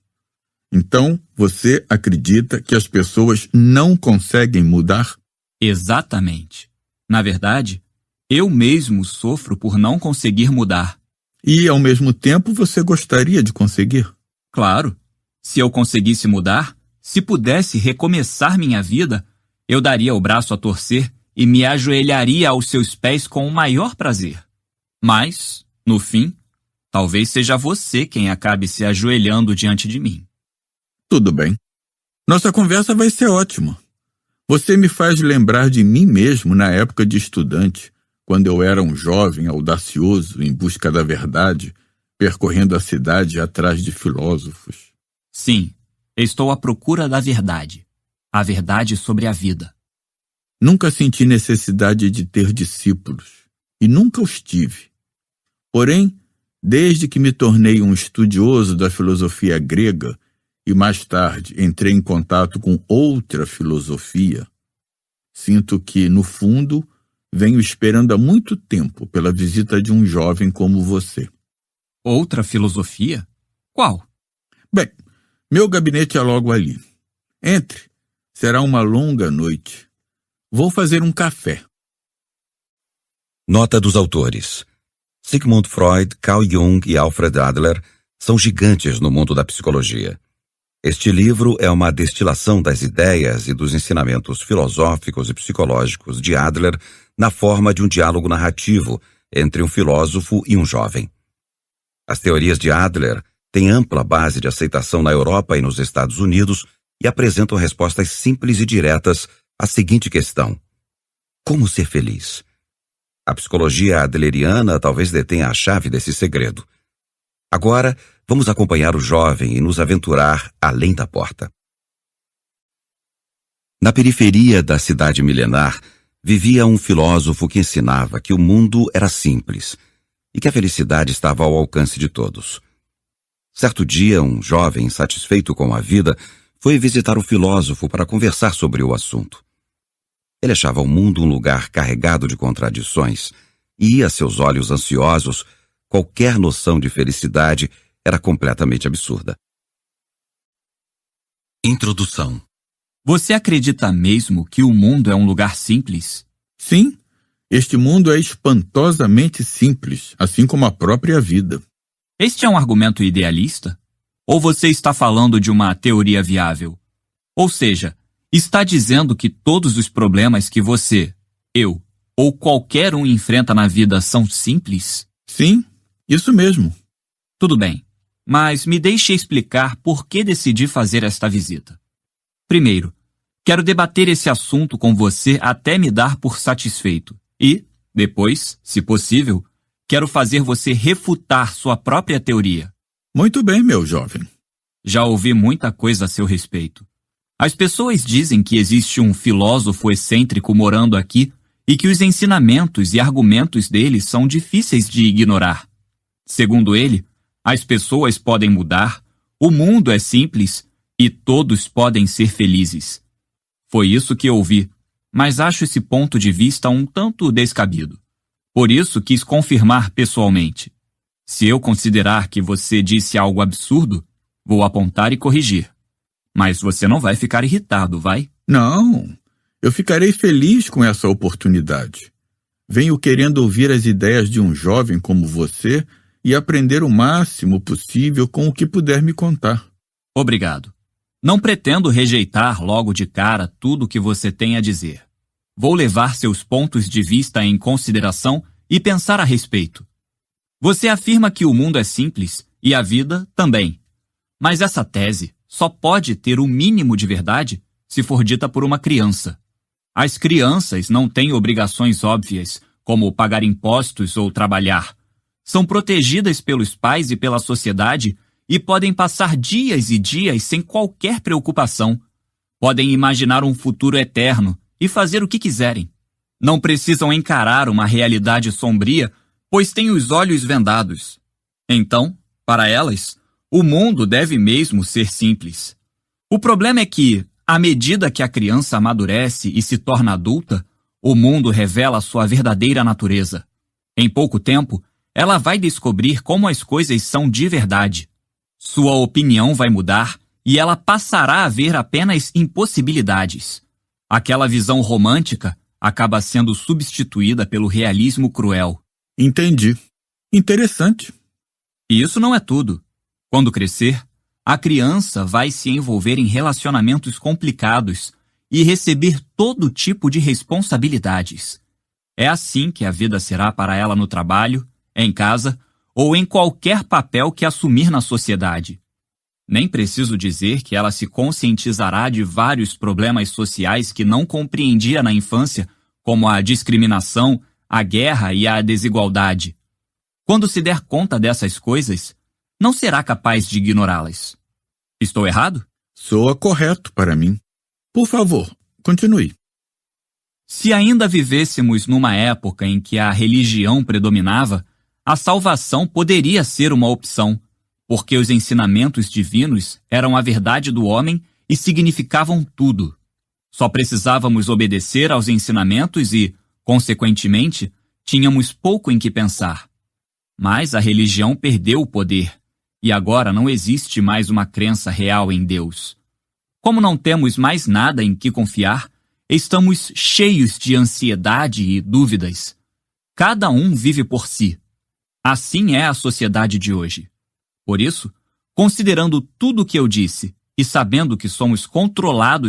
Speaker 3: Então, você acredita que as pessoas não conseguem mudar?
Speaker 2: Exatamente. Na verdade, eu mesmo sofro por não conseguir mudar.
Speaker 3: E, ao mesmo tempo, você gostaria de conseguir?
Speaker 2: Claro. Se eu conseguisse mudar, se pudesse recomeçar minha vida, eu daria o braço a torcer e me ajoelharia aos seus pés com o maior prazer. Mas, no fim, talvez seja você quem acabe se ajoelhando diante de mim.
Speaker 3: Tudo bem. Nossa conversa vai ser ótima. Você me faz lembrar de mim mesmo na época de estudante, quando eu era um jovem audacioso em busca da verdade, percorrendo a cidade atrás de filósofos.
Speaker 2: Sim, estou à procura da verdade. A verdade sobre a vida.
Speaker 3: Nunca senti necessidade de ter discípulos, e nunca os tive. Porém, desde que me tornei um estudioso da filosofia grega, e mais tarde entrei em contato com outra filosofia, sinto que, no fundo, venho esperando há muito tempo pela visita de um jovem como você.
Speaker 2: Outra filosofia? Qual?
Speaker 3: Bem, meu gabinete é logo ali. Entre. Será uma longa noite. Vou fazer um café.
Speaker 1: Nota dos autores. Sigmund Freud, Carl Jung e Alfred Adler são gigantes no mundo da psicologia. Este livro é uma destilação das ideias e dos ensinamentos filosóficos e psicológicos de Adler na forma de um diálogo narrativo entre um filósofo e um jovem. As teorias de Adler têm ampla base de aceitação na Europa e nos Estados Unidos e apresentam respostas simples e diretas à seguinte questão: como ser feliz? A psicologia adleriana talvez detenha a chave desse segredo. Agora, vamos acompanhar o jovem e nos aventurar além da porta. Na periferia da cidade milenar, vivia um filósofo que ensinava que o mundo era simples e que a felicidade estava ao alcance de todos. Certo dia, um jovem insatisfeito com a vida foi visitar o filósofo para conversar sobre o assunto. Ele achava o mundo um lugar carregado de contradições e, a seus olhos ansiosos, qualquer noção de felicidade era completamente absurda. Introdução.
Speaker 2: Você acredita mesmo que o mundo é um lugar simples?
Speaker 3: Sim, este mundo é espantosamente simples, assim como a própria vida.
Speaker 2: Este é um argumento idealista? Ou você está falando de uma teoria viável? Ou seja, está dizendo que todos os problemas que você, eu ou qualquer um enfrenta na vida são simples?
Speaker 3: Sim, isso mesmo.
Speaker 2: Tudo bem, mas me deixe explicar por que decidi fazer esta visita. Primeiro, quero debater esse assunto com você até me dar por satisfeito. E, depois, se possível, quero fazer você refutar sua própria teoria.
Speaker 3: Muito bem, meu jovem.
Speaker 2: Já ouvi muita coisa a seu respeito. As pessoas dizem que existe um filósofo excêntrico morando aqui e que os ensinamentos e argumentos dele são difíceis de ignorar. Segundo ele, as pessoas podem mudar, o mundo é simples e todos podem ser felizes. Foi isso que ouvi, mas acho esse ponto de vista um tanto descabido. Por isso quis confirmar pessoalmente. Se eu considerar que você disse algo absurdo, vou apontar e corrigir. Mas você não vai ficar irritado, vai?
Speaker 3: Não, eu ficarei feliz com essa oportunidade. Venho querendo ouvir as ideias de um jovem como você e aprender o máximo possível com o que puder me contar.
Speaker 2: Obrigado. Não pretendo rejeitar logo de cara tudo o que você tem a dizer. Vou levar seus pontos de vista em consideração e pensar a respeito. Você afirma que o mundo é simples e a vida também. Mas essa tese só pode ter o mínimo de verdade se for dita por uma criança. As crianças não têm obrigações óbvias, como pagar impostos ou trabalhar. São protegidas pelos pais e pela sociedade e podem passar dias e dias sem qualquer preocupação. Podem imaginar um futuro eterno e fazer o que quiserem. Não precisam encarar uma realidade sombria, pois têm os olhos vendados. Então, para elas, o mundo deve mesmo ser simples. O problema é que, à medida que a criança amadurece e se torna adulta, o mundo revela sua verdadeira natureza. Em pouco tempo, ela vai descobrir como as coisas são de verdade. Sua opinião vai mudar e ela passará a ver apenas impossibilidades. Aquela visão romântica acaba sendo substituída pelo realismo cruel.
Speaker 3: Entendi. Interessante.
Speaker 2: E isso não é tudo. Quando crescer, a criança vai se envolver em relacionamentos complicados e receber todo tipo de responsabilidades. É assim que a vida será para ela no trabalho, em casa ou em qualquer papel que assumir na sociedade. Nem preciso dizer que ela se conscientizará de vários problemas sociais que não compreendia na infância, como a discriminação, a guerra e a desigualdade. Quando se der conta dessas coisas, não será capaz de ignorá-las. Estou errado?
Speaker 3: Soa correto para mim. Por favor, continue.
Speaker 2: Se ainda vivêssemos numa época em que a religião predominava, a salvação poderia ser uma opção, porque os ensinamentos divinos eram a verdade do homem e significavam tudo. Só precisávamos obedecer aos ensinamentos e, consequentemente, tínhamos pouco em que pensar. Mas a religião perdeu o poder, e agora não existe mais uma crença real em Deus. Como não temos mais nada em que confiar, estamos cheios de ansiedade e dúvidas. Cada um vive por si. Assim é a sociedade de hoje. Por isso, considerando tudo o que eu disse e sabendo que somos controlados